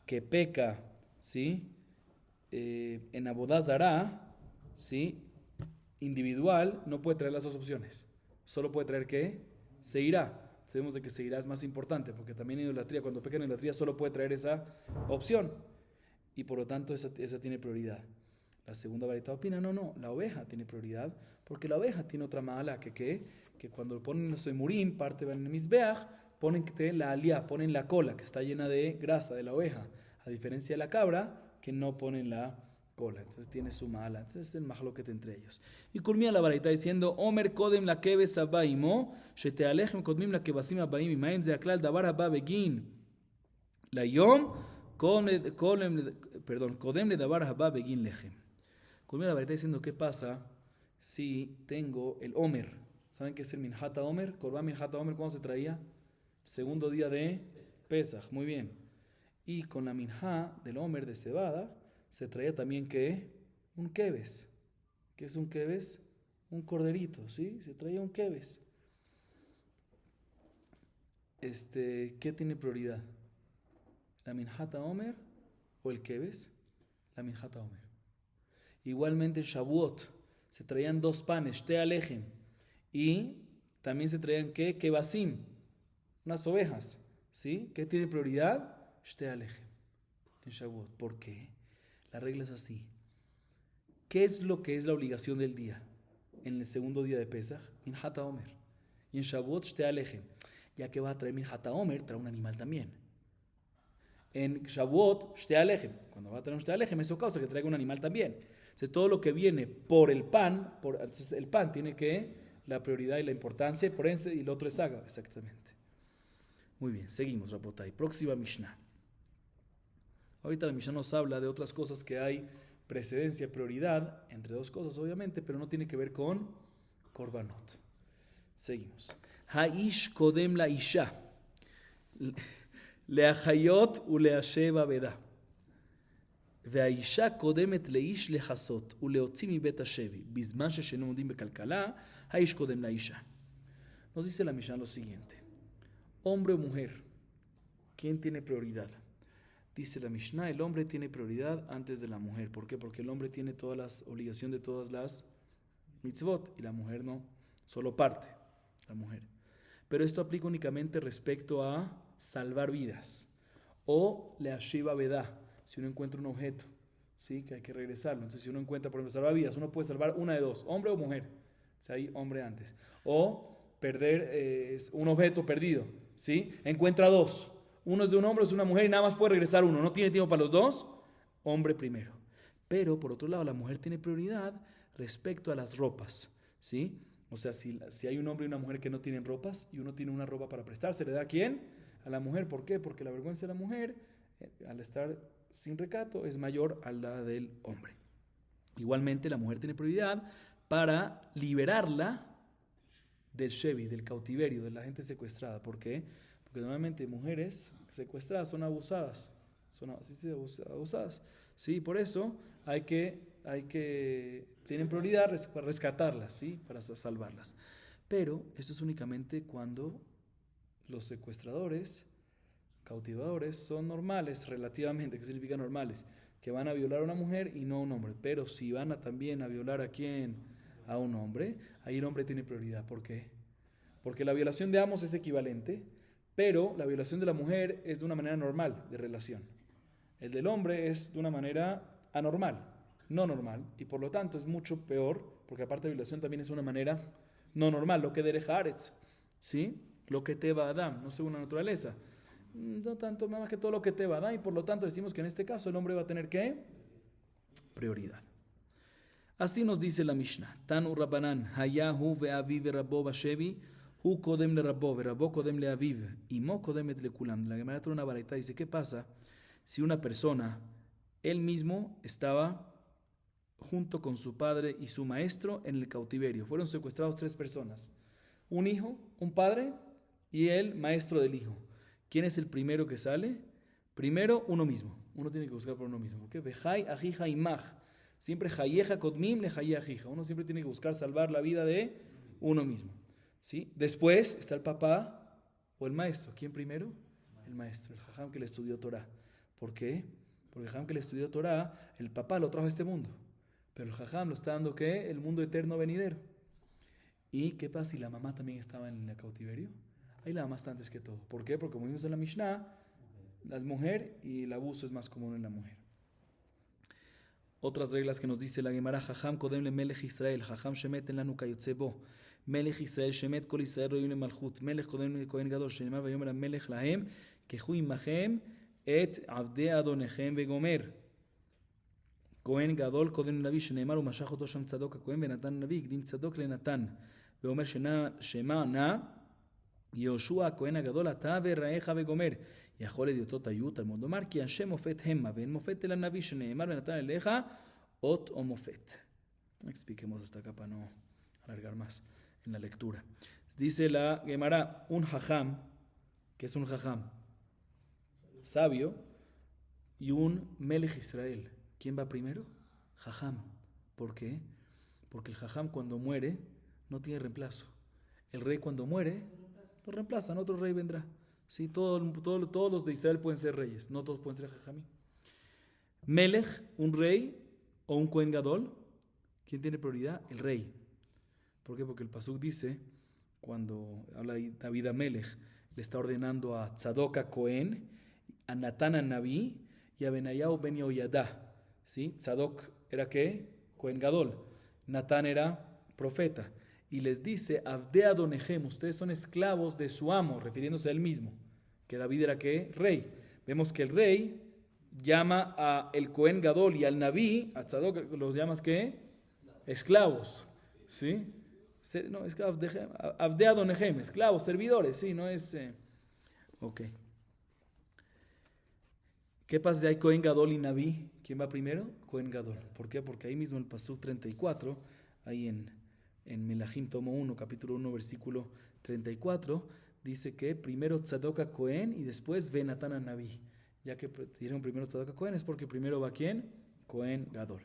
que peca, ¿sí? En abodá zará, ¿sí? Individual, no puede traer las dos opciones. Solo puede traer ¿qué? Seirá. Sabemos de que seirá es más importante, porque también en idolatría, cuando peca en idolatría, solo puede traer esa opción. Y por lo tanto, esa tiene prioridad. La segunda varita opina, no, la oveja tiene prioridad, porque la oveja tiene otra mala que cuando ponen el soimurim, parte van en misbeach, ponen la alía, ponen la cola, que está llena de grasa de la oveja, a diferencia de la cabra, que no ponen la cola. Entonces tiene su mala. Entonces es el mahloket entre ellos. Y culmina la varita diciendo, Omer kodem la kebes abaimo, shete alechem kodmim la kebasim abaim, imaim ze aklal davar haba begin, la yom, kodem le davar haba begin lechem. Culmina la varita diciendo, ¿qué pasa si tengo el Omer? ¿Saben qué es el Minhata Omer? Korban Minhata Omer, ¿cuándo se traía? Segundo día de Pesach, muy bien. Y con la Minha del Omer de cebada, se traía también, ¿qué? Un Keves. ¿Qué es un keves? Un corderito, ¿sí? Se traía un keves. ¿Qué tiene prioridad? ¿La minjata omer o el keves? La minjata omer. Igualmente en Shavuot se traían 2 panes, shte alejem, y también se traían ¿qué? Kebasim, unas ovejas, ¿sí? ¿Qué tiene prioridad? Shte alejem en Shavuot. ¿Por qué? La regla es así. ¿Qué es lo que es la obligación del día? En el segundo día de Pesach, minjata omer. Y en Shavuot shte alejem. Ya que va a traer minjata omer, trae un animal también. En Shavuot, shte alejem. Cuando va a traer un shte alejem, eso causa que traiga un animal también. Entonces, todo lo que viene por el pan, entonces el pan tiene que la prioridad y la importancia, por ende, y el otro es haga, exactamente. Muy bien, seguimos, Rabotai. Próxima Mishnah. Ahorita la Mishnah nos habla de otras cosas que hay precedencia, prioridad, entre 2 cosas, obviamente, pero no tiene que ver con korbanot. Seguimos. Haish kodem la isha. Leachayot uleasheva veda. והאישה קודמת לאיש לחסות ולהוציא מבית השבי. בזמן ששניהם עומדים בכלכלה, האיש קודם לאישה. Nos dice la Mishnah lo siguiente. Hombre o mujer, ¿quién tiene prioridad? Dice la Mishnah, el hombre tiene prioridad antes de la mujer. ¿Por qué? Porque el hombre tiene todas las obligaciones de todas las mitzvot y la mujer no, solo parte, la mujer. Pero esto aplica únicamente respecto a salvar vidas o leashiva vedá. Si uno encuentra un objeto, ¿sí? Que hay que regresarlo. Entonces, si uno encuentra, por ejemplo, salvar vidas, uno puede salvar una de 2, hombre o mujer. O sea, hay hombre antes. O perder un objeto perdido, ¿sí? Encuentra 2. Uno es de un hombre, es de una mujer y nada más puede regresar uno. No tiene tiempo para los 2, hombre primero. Pero, por otro lado, la mujer tiene prioridad respecto a las ropas, ¿sí? O sea, si hay un hombre y una mujer que no tienen ropas y uno tiene una ropa para prestar, ¿se le da a quién? A la mujer. ¿Por qué? Porque la vergüenza de la mujer, al estar sin recato, es mayor a la del hombre. Igualmente, la mujer tiene prioridad para liberarla del shevi, del cautiverio, de la gente secuestrada. ¿Por qué? Porque normalmente mujeres secuestradas son abusadas. Abusadas. Sí, por eso tienen prioridad para rescatarlas, ¿sí? Para salvarlas. Pero esto es únicamente cuando los secuestradores, cautivadores, son normales relativamente. ¿Qué significa normales? Que van a violar a una mujer y no a un hombre. Pero si van también a violar a quién, a un hombre, ahí el hombre tiene prioridad. ¿Por qué? Porque la violación de ambos es equivalente, pero la violación de la mujer es de una manera normal de relación. El del hombre es de una manera anormal, no normal, y por lo tanto es mucho peor, porque aparte de violación también es una manera no normal, lo que derech haaretz, ¿sí? Lo que teva Adam, no según la naturaleza. No tanto más que todo lo que teva Adam, y por lo tanto decimos que en este caso el hombre va a tener ¿qué? Prioridad. Así nos dice la Mishnah. Tanu Rabbanan, Hayahu ve'aviv rabbo bashevi, hu kodem le rabbo, ve'rabbo kodem le aviv, y mo kodemet le kulam. La Gemara trae una baraita, dice, ¿qué pasa si una persona, él mismo estaba junto con su padre y su maestro en el cautiverio? Fueron secuestrados 3 personas. Un hijo, un padre y el maestro del hijo. ¿Quién es el primero que sale? Primero, uno mismo. Uno tiene que buscar por uno mismo. ¿Por qué? Vejai ajija imaj. Siempre hayeja kodmim le hayeh ajija. Uno siempre tiene que buscar salvar la vida de uno mismo. ¿Sí? Después está el papá o el maestro. ¿Quién primero? El maestro, el jajam que le estudió Torah. ¿Por qué? Porque el jajam que le estudió Torah, el papá lo trajo a este mundo. Pero el jajam lo está dando ¿qué? El mundo eterno venidero. ¿Y qué pasa si la mamá también estaba en el cautiverio? Ahí la mamá está antes que todo. ¿Por qué? Porque como vimos en la Mishnah, la mujer y el abuso es más común en la mujer. Otras reglas que nos dice la Gemara, Jajam kodem le melech Israel, Jajam shemet en la nuka yotzebo, melech Israel shemet kol Israel royim le malchut, melech kodem le kohen gadol, shenemar vayomer melech lahem, kehu imachem et avde adonechem vegomer. Kohen gadol kodem navi shenemar umashach oto sham tzadok kohen venatan navi, gdim tzadok le natan, veomer shema na, Yoshua kohen gadol ata veraecha vegomer. יכול להיות היוט, תלמוד לומר, כי אנשי מופת המה, ואין מופת אל הנביא שנאמר ונתן אליך ot o mofet. Expliquemos hasta acá para no alargar más en la lectura. Dice la Gemara, un jajam, que es un jajam sabio, y un melech Israel. ¿Quién va primero? Jajam. ¿Por qué? Porque el jajam cuando muere no tiene reemplazo. El rey cuando muere lo reemplazan, otro rey vendrá. Sí, todos los de Israel pueden ser reyes, no todos pueden ser jajamí. Melech, un rey o un Cohen Gadol, ¿quién tiene prioridad? El rey. ¿Por qué? Porque el pasuk dice, cuando habla David a Melech, le está ordenando a Tzadok a Cohen, a Natán a Naví y a Benayahu ben Yehoyadá. ¿Sí? Tzadok era ¿qué? Cohen Gadol. Natán era profeta. Y les dice, Avdea Donejem, ustedes son esclavos de su amo, refiriéndose a él mismo. Que David era ¿qué? Rey. Vemos que el rey llama a el Cohen Gadol y al Naví, a Tzadok, los llamas ¿qué? Esclavos. ¿Sí? No, es Avdea Donejem, esclavos, servidores, sí, no es... Ok. ¿Qué pasa si hay Cohen Gadol y Naví? ¿Quién va primero? Cohen Gadol. ¿Por qué? Porque ahí mismo en el pasuk 34, ahí en Melahim tomo 1, capítulo 1, versículo 34, dice que primero Tzadok a Cohen y después ve Natán a Naví. Ya que dijeron primero Tzadok a Cohen es porque primero va ¿quién? Cohen Gadol.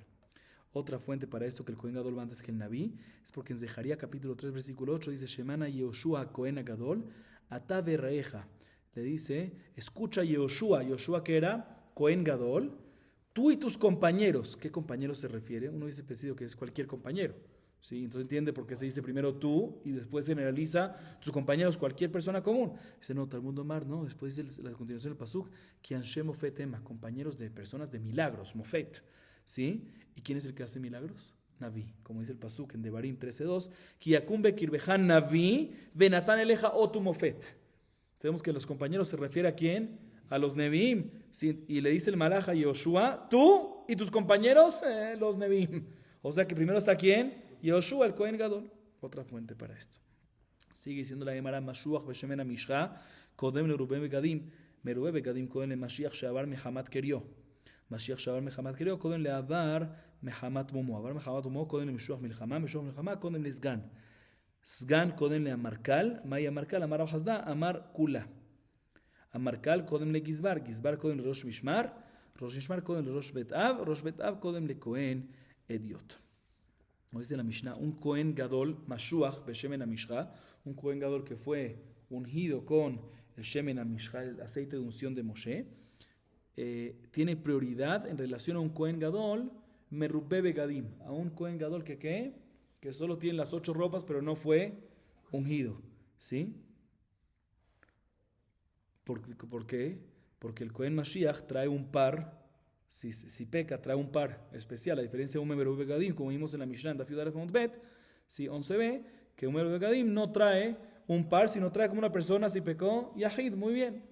Otra fuente para esto que el Cohen Gadol va antes que el Naví es porque en Zeharia capítulo 3 versículo 8 dice Shemana Yehoshua Cohen Gadol Ata Berraeja. Le dice, escucha Yehoshua que era Cohen Gadol, tú y tus compañeros. ¿Qué compañeros se refiere? Uno dice preciso que es cualquier compañero. ¿Sí? Entonces entiende por qué se dice primero tú y después se generaliza tus compañeros, cualquier persona común. Dice, no, Talmud Omar, no. Después dice la continuación del pasuk, que Anshe Mofet Ema, compañeros de personas de milagros, Mofet. ¿Sí? ¿Y quién es el que hace milagros? Naví, como dice el pasuk en Devarim 13:2, Ki yakum bekirbejan Naví, venatan eleja otu Mofet. Sabemos que los compañeros se refiere a quién? A los Nevi'im. ¿Sí? Y le dice el malaj a Yoshua, tú y tus compañeros, los Nevi'im. O sea que primero está quién? Yoshua, el Cohen Gadol. Otra fuente para esto. Sigue diciendo la Gemara, Mashuach beshemen amishcha, kodem le Rubén begadim, merube begadim kodem le Mashiach she'avar mehamat kerio. Mashiach she'avar mehamat kerio, kodem le avar mehamat mumo. Avar mehamat mumo, kodem le Meshuach milchama, kodem le Sgan. Sgan kodem le amarkal, Maya amarkal, amar Abhazda, amar kula. Amarkal kodem le Gizbar, Gizbar kodem le Rosh Mishmar kodem le Rosh Bet Av kodem le Cohen Ediot. Como dice la Mishnah, un Cohen Gadol, Mashuach, Beshemen Amishcha, un Cohen Gadol que fue ungido con el Shemen Amishcha, el aceite de unción de Moshe, tiene prioridad en relación a un Cohen Gadol, Merubbe Begadim, a un Cohen Gadol que solo tiene las 8 ropas, pero no fue ungido. ¿Sí? ¿Por qué? Porque el Cohen Mashiach trae un par. Si peca, trae un par especial, a diferencia de un Merubbe Begadim, como vimos en la Mishnah, Daf Yud Aleph Amud Bet, si 11b, que un Merubbe Begadim no trae un par, sino trae como una persona si pecó, Yahid, muy bien.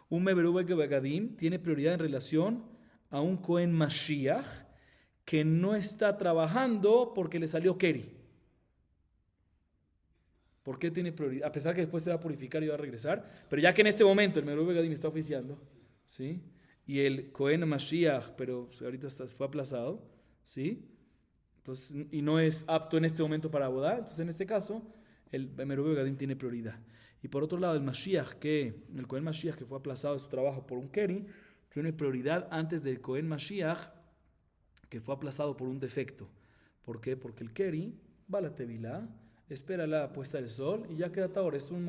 Un Merubbe Begadim tiene prioridad en relación a un Cohen Mashiach que no está trabajando porque le salió Keri. ¿Por qué tiene prioridad? A pesar que después se va a purificar y va a regresar, pero ya que en este momento el Merubbe Begadim está oficiando, ¿sí? Y el Cohen Mashiach, pero ahorita fue aplazado, ¿sí? Entonces, y no es apto en este momento para boda, entonces en este caso, el Merubbe Begadim tiene prioridad. Y por otro lado, el Cohen Mashiach que fue aplazado de su trabajo por un Keri, tiene prioridad antes del Cohen Mashiach que fue aplazado por un defecto. ¿Por qué? Porque el Keri va a la Tevilá, espera la puesta del sol y ya queda ahora, es un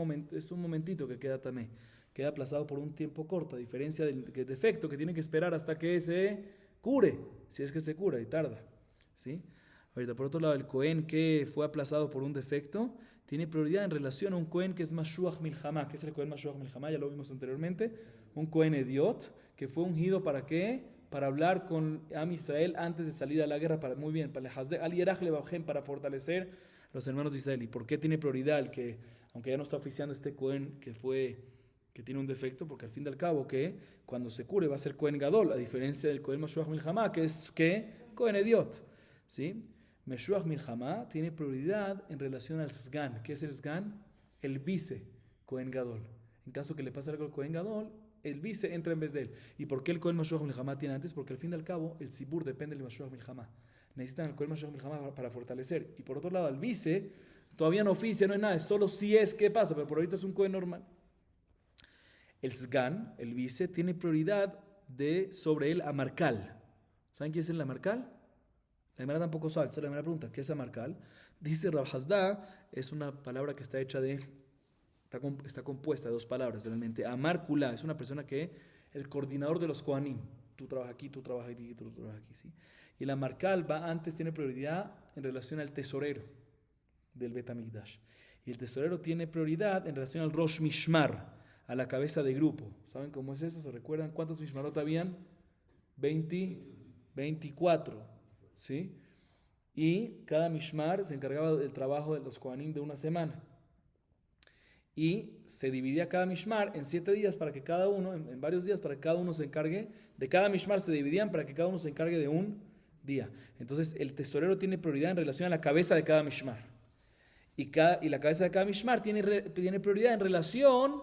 momentito que queda también. Queda aplazado por un tiempo corto, a diferencia del defecto que tiene que esperar hasta que se cure, si es que se cura y tarda. ¿Sí? Ahorita, por otro lado, el Cohen que fue aplazado por un defecto tiene prioridad en relación a un Cohen que es Mashuach Milchama. ¿Qué es el Cohen Mashuach Milchama? Ya lo vimos anteriormente. Un Cohen Ediot que fue ungido ¿para qué? Para hablar con Am Israel antes de salir a la guerra. Muy bien, para fortalecer a los hermanos de Israel. ¿Y por qué tiene prioridad el que, aunque ya no está oficiando este Cohen que tiene un defecto? Porque al fin y al cabo que cuando se cure va a ser Cohen Gadol, a diferencia del Cohen Mashuach Milchama, que es Cohen Ediot. ¿Sí? Meshuach Milchama tiene prioridad en relación al Sgan. ¿Qué es el Sgan? El vice Cohen Gadol. En caso que le pase algo al Cohen Gadol, el vice entra en vez de él. ¿Y por qué el Cohen Mashuach Milchama tiene antes? Porque al fin y al cabo el Tzibur depende del Mashuach Milchama. Necesitan el Cohen Mashuach Milchama para fortalecer. Y por otro lado, el vice todavía no oficia, no es nada, es solo si es que pasa, pero por ahorita es un Cohen normal. El Sgan, el vice, tiene prioridad sobre el Amarkal. ¿Saben quién es el Amarkal? La Gemara tampoco sabe. Entonces la Gemara pregunta, ¿qué es Amarcal? Dice Rav Hasda, es una palabra que está hecha está compuesta de dos palabras realmente. Amarcula es una persona que, el coordinador de los Kohanim. Tú trabajas aquí, tú trabajas aquí, tú trabajas aquí, ¿sí? Y la Amarcal tiene prioridad en relación al tesorero del Bet HaMikdash. Y el tesorero tiene prioridad en relación al Rosh Mishmar, a la cabeza de grupo. ¿Saben cómo es eso? ¿Se recuerdan cuántos Mishmarot habían? 24, ¿sí? Y cada Mishmar se encargaba del trabajo de los Kohanim de una semana. Y se dividía cada Mishmar en 7 días para que cada uno, en varios días, para que cada uno se encargue. De cada Mishmar se dividían para que cada uno se encargue de un día. Entonces el tesorero tiene prioridad en relación a la cabeza de cada Mishmar. Y la cabeza de cada Mishmar tiene prioridad en relación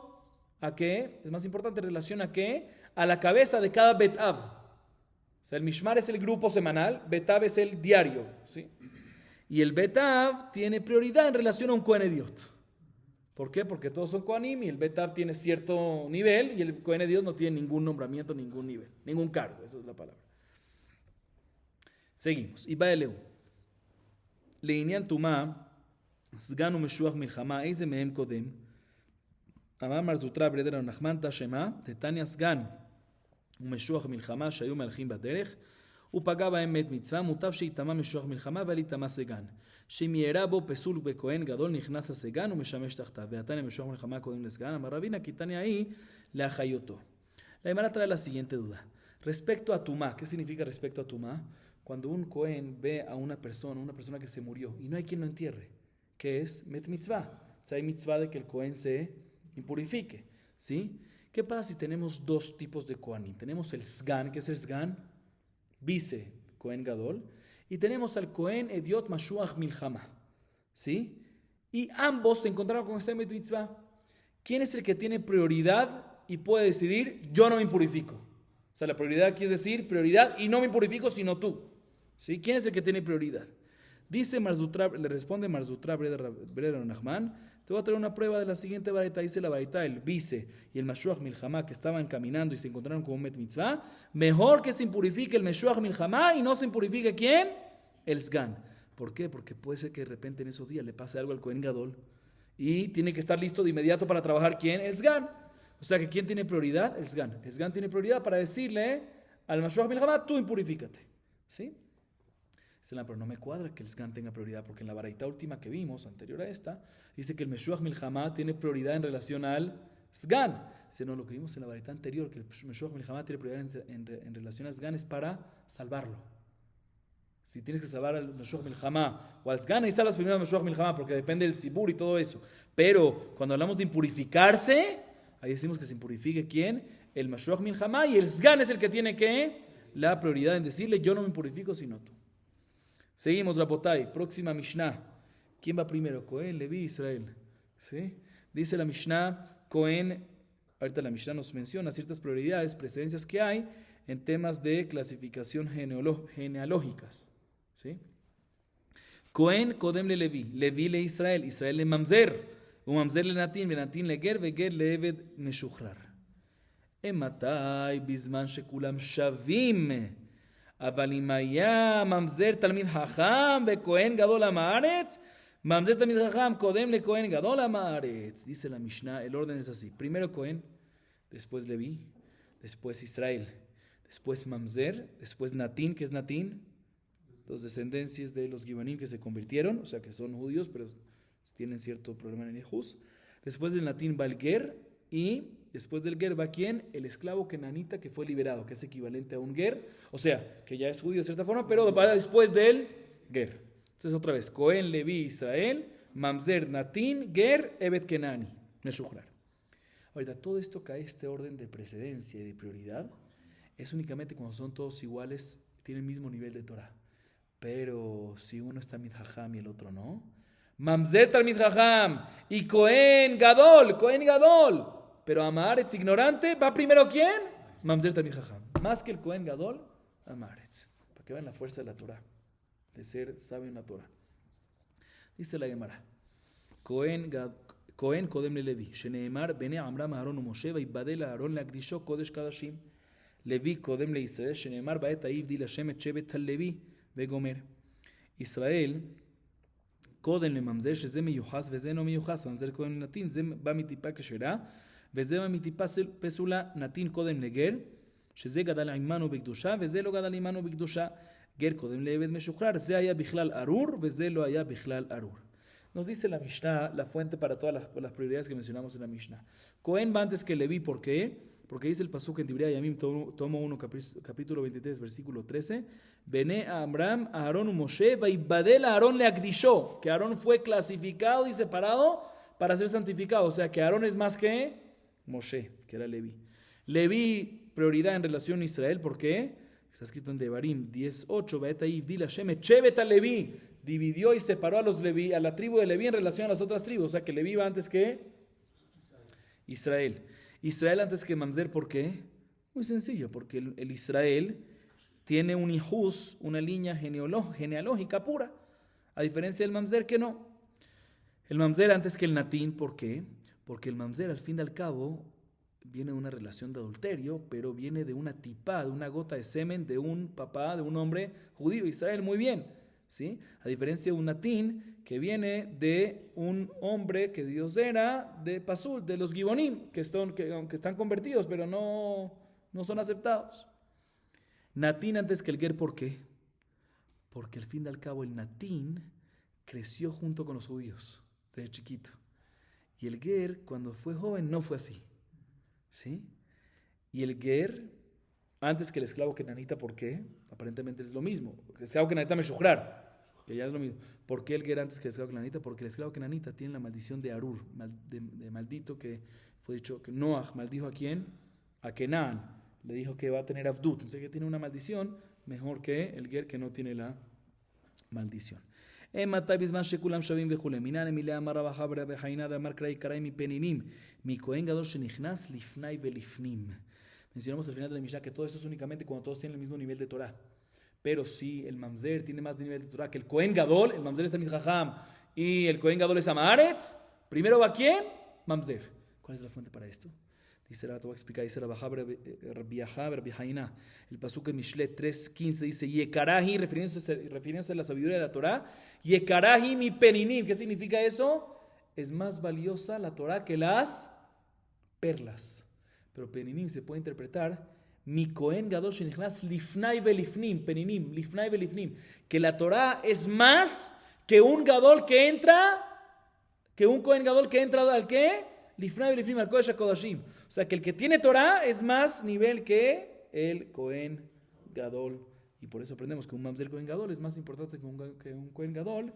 a qué, es más importante en relación a qué, a la cabeza de cada Betav. O sea, el Mishmar es el grupo semanal, Betav es el diario, ¿sí? Y el Betav tiene prioridad en relación a un Kohen Ediot. ¿Por qué? Porque todos son Kohanim y el Betav tiene cierto nivel y el Kohen Ediot no tiene ningún nombramiento, ningún nivel, ningún cargo, esa es la palabra. Seguimos. Y va Eleu. Leinian Tumá, Sgan Umeshuach Milchama, Eize Mehem Kodem, Amar Mar Zutra Breder Nachman Tashema, Tetania Sgan Umeshuach Milchama, Shayu Malchim Baderech, ופגע בהם מת מצווה, מוטב שיתמה משוח מלחמה ואל יתמה סגן. שמיירה בו פסול בכהן גדול נכנס הסגן ומשמש תחתיו. והתניא משוח מלחמה קודם לסגן, אמר רבינה כי תניא היא לאחיותו. La Gemara trae la siguiente duda. Respecto a Tumá, ¿qué significa respecto a Tumá? Cuando un Cohen ve a una persona que se murió y no hay quien lo entierre, ¿qué es? Met mitzvah. O sea, hay mitzvah de que el Cohen se impurifique, ¿sí? ¿Qué pasa si tenemos dos tipos de Kohanim? Tenemos el Sgan, ¿qué es el Sgan? Vice, Cohen Gadol, y tenemos al Cohen Ediot Mashuach Milchama, ¿sí? Y ambos se encontraron con este mitzvah. ¿Quién es el que tiene prioridad y puede decidir, yo no me impurifico? O sea, la prioridad aquí es decir, prioridad y no me impurifico sino tú, ¿sí? ¿Quién es el que tiene prioridad? Dice Marzutra, le responde Marzutra Breder Nachman, te voy a traer una prueba de la siguiente baraita. Dice la baraita, el vice y el Mashuach Milchama que estaban caminando y se encontraron con un Met Mitzvah, mejor que se impurifique el Mashuach Milchama y no se impurifique ¿quién? El Sgan. ¿Por qué? Porque puede ser que de repente en esos días le pase algo al Cohen Gadol y tiene que estar listo de inmediato para trabajar ¿quién? El Sgan. O sea que ¿quién tiene prioridad? El Sgan. El Sgan tiene prioridad para decirle al Mashuach Milchama, tú impurifícate, ¿sí? Pero no me cuadra que el Sgan tenga prioridad, porque en la baraita última que vimos, anterior a esta, dice que el Meshuach Milchama tiene prioridad en relación al Sgan. No, lo que vimos en la baraita anterior, que el Meshuach Milchama tiene prioridad en relación al Sgan, es para salvarlo. Si tienes que salvar al Meshuach Milchama o al Sgan, ahí están los primeros Meshuach Milchama, porque depende del Tzibur y todo eso. Pero cuando hablamos de impurificarse, ahí decimos que se impurifique ¿quién? El Meshuach Milchama, y el Sgan es el que tiene la prioridad en decirle, yo no me impurifico sino tú. Seguimos, Rabotai, próxima Mishnah. ¿Quién va primero? Cohen, Leví, Israel. ¿Sí? Dice la Mishnah, Cohen, ahorita la Mishnah nos menciona ciertas prioridades, precedencias que hay en temas de clasificación genealógicas. ¿Sí? Cohen, Kodem le Leví, Leví le Israel, Israel le Mamzer, Mamzer le Natin, Natin le Ger, Ger le Eved Meshuchrar. Ematai, Bizman Shekulam Shavim. אבל אם היה ממזר תלמיד חכם וכהן גדול עם הארץ, ממזר תלמיד חכם קודם לכהן גדול עם הארץ. Dice la Mishnah, el orden es así. Primero Cohen, después Leví, después Israel, después Mamzer, después Natín, ¿qué es Natín? Los descendencias de los Gibanim que se convirtieron, o sea que son judíos, pero tienen cierto problema en el Ejus. Después del Natín va el Ger, y después del Ger va ¿quién? El esclavo kenanita que fue liberado, que es equivalente a un Ger, o sea, que ya es judío de cierta forma, pero va después del Ger. Entonces otra vez, Cohen, Leví, Israel, Mamzer, Natín, Ger, Evet Kenani, Meshuchrar. Ahorita, todo esto cae este orden de precedencia y de prioridad, es únicamente cuando son todos iguales, tienen el mismo nivel de Torah. Pero si uno es Talmid Jajam y el otro no, Mamzer Talmid Jajam y Cohen Gadol, pero Amaretz ignorante, ¿va primero quién? Mamzer Talmid Jajam. Más que el Cohen Gadol, Amaretz. Para que vean la fuerza de la Torah, de ser sabio en la Torah. Dice la Gemara, Cohen Kodem le Levi, Sheneemar Bene Amram Aharon uMoshe Vaibadel Aharon Leakdisho Kodesh Kadashim. Levi Kodem le Israel, Sheneemar Baet Aiv Di Lashem Et Shevet HaLevi Vegomer. Israel, קודם לממזר שזה מיוחס וזה לא מיוחס, ממזר קודם לנתין, זה בא מטיפה כשרה, וזה בא מטיפה פסולה, נתין קודם לגר, שזה גדל עמנו בקדושה, וזה לא גדל עמנו בקדושה. גר קודם לעבד משוחרר, זה היה בכלל ארור, וזה לא היה בכלל ארור. Nos dice la Mishnah, la fuente para todas las prioridades que mencionamos en la Mishnah. Cohen va antes que Leví, ¿por qué? Porque dice el pasuk en Divrei Yamim, tomo 1, capítulo 23, versículo 13. Bene a Abraham, a Aarón y Moshe, vaibadel a Aarón le akdishó, que Aarón fue clasificado y separado para ser santificado. O sea que Aarón es más que Moshe, que era Leví. Leví, prioridad en relación a Israel, ¿por qué? Está escrito en Devarim 18, Baeta Ivdil Hashem, Chevet a Leví. Dividió y separó a los Leví, a la tribu de Leví en relación a las otras tribus. O sea que Leví va antes que Israel. Israel antes que Mamzer, ¿por qué? Muy sencillo, porque el Israel tiene un hijus, una línea genealógica pura, a diferencia del Mamzer que no. El Mamzer antes que el Natín, ¿por qué? Porque el Mamzer al fin y al cabo viene de una relación de adulterio, pero viene de una tipá, de una gota de semen de un papá, de un hombre judío. Israel, muy bien. ¿Sí? A diferencia de un natín que viene de un hombre que Dios era de Pasul, de los Gibonim, que están convertidos, pero no son aceptados. Natín antes que el Ger, ¿por qué? Porque al fin y al cabo el natín creció junto con los judíos desde chiquito. Y el Ger, cuando fue joven, no fue así. ¿Sí? Y el Ger, antes que el esclavo kenanita, ¿por qué? Aparentemente es lo mismo. El esclavo kenanita meshuchrar, que ya es lo mismo. ¿Por qué el Ger antes que el esclavo kenanita? Porque el esclavo kenanita tiene la maldición de Arur, de maldito, que fue dicho que Noach maldijo ¿a quién? A Kenan. Le dijo que va a tener Avdut. Entonces que tiene una maldición mejor que el Ger que no tiene la maldición. Mencionamos al final de la Mishnah que todo esto es únicamente cuando todos tienen el mismo nivel de Torah. Pero si el Mamzer tiene más nivel de Torah que el Cohen Gadol, el Mamzer es Tamid Jajam y el Cohen Gadol es Amaretz, primero va ¿quién? Mamzer. ¿Cuál es la fuente para esto? Dice, te voy a explicar, dice Rabbi Haina, el pasuk en Mishlet 3:15 dice, Yekarahi, refiriéndose a la sabiduría de la Torah, Yekarahi mi peninim. ¿Qué significa eso? Es más valiosa la Torah que las perlas. Pero peninim se puede interpretar mi Cohen Gadol shenichnas lifnai velifnim, peninim, lifnai velifnim, que la Torah es más que un Gadol que entra, que un Cohen Gadol que entra al qué? Lifnai velifnim, al Kodesh HaKodashim. O sea que el que tiene Torah es más nivel que el Cohen Gadol. Y por eso aprendemos que un Mamzer Cohen Gadol es más importante que un Cohen Gadol,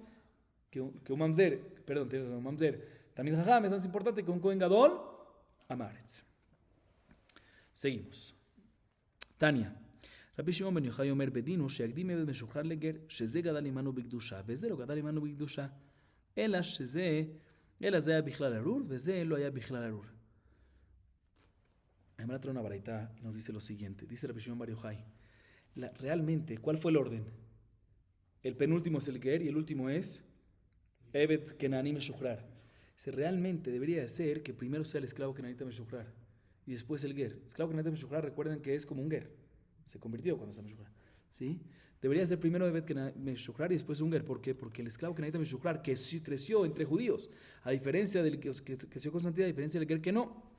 que un Mamzer, perdón, tienes razón, un Mamzer Tamid Jajam es más importante que un Cohen Gadol Amaretz. Seguimos. Tania. רבי שמעון בן יוחאי אומר בדינו שיקדים עבד משוחרר לגר שזה גדל עמנו בקדושה וזה לא גדל עמנו בקדושה אלא זה היה בכלל ארור וזה לא היה בכלל ארור. Además trae una baraita y nos dice lo siguiente. Dice Rabbi Shimon bar Yochai, realmente, ¿cuál fue el orden? El penúltimo es el ger y el último es Eved Kenani Meshuchrar. Realmente debería de ser que primero sea el esclavo Kenanita Meshuchrar y después el ger. Esclavo Kenanita Meshuchrar, recuerden que es como un ger. Se convirtió cuando está Meshuchrar. ¿Sí? Debería ser primero Eved Kenani Meshuchrar y después un ger. ¿Por qué? Porque el esclavo Kenanita Meshuchrar creció entre judíos, a diferencia del que creció con santidad, a diferencia del ger que no.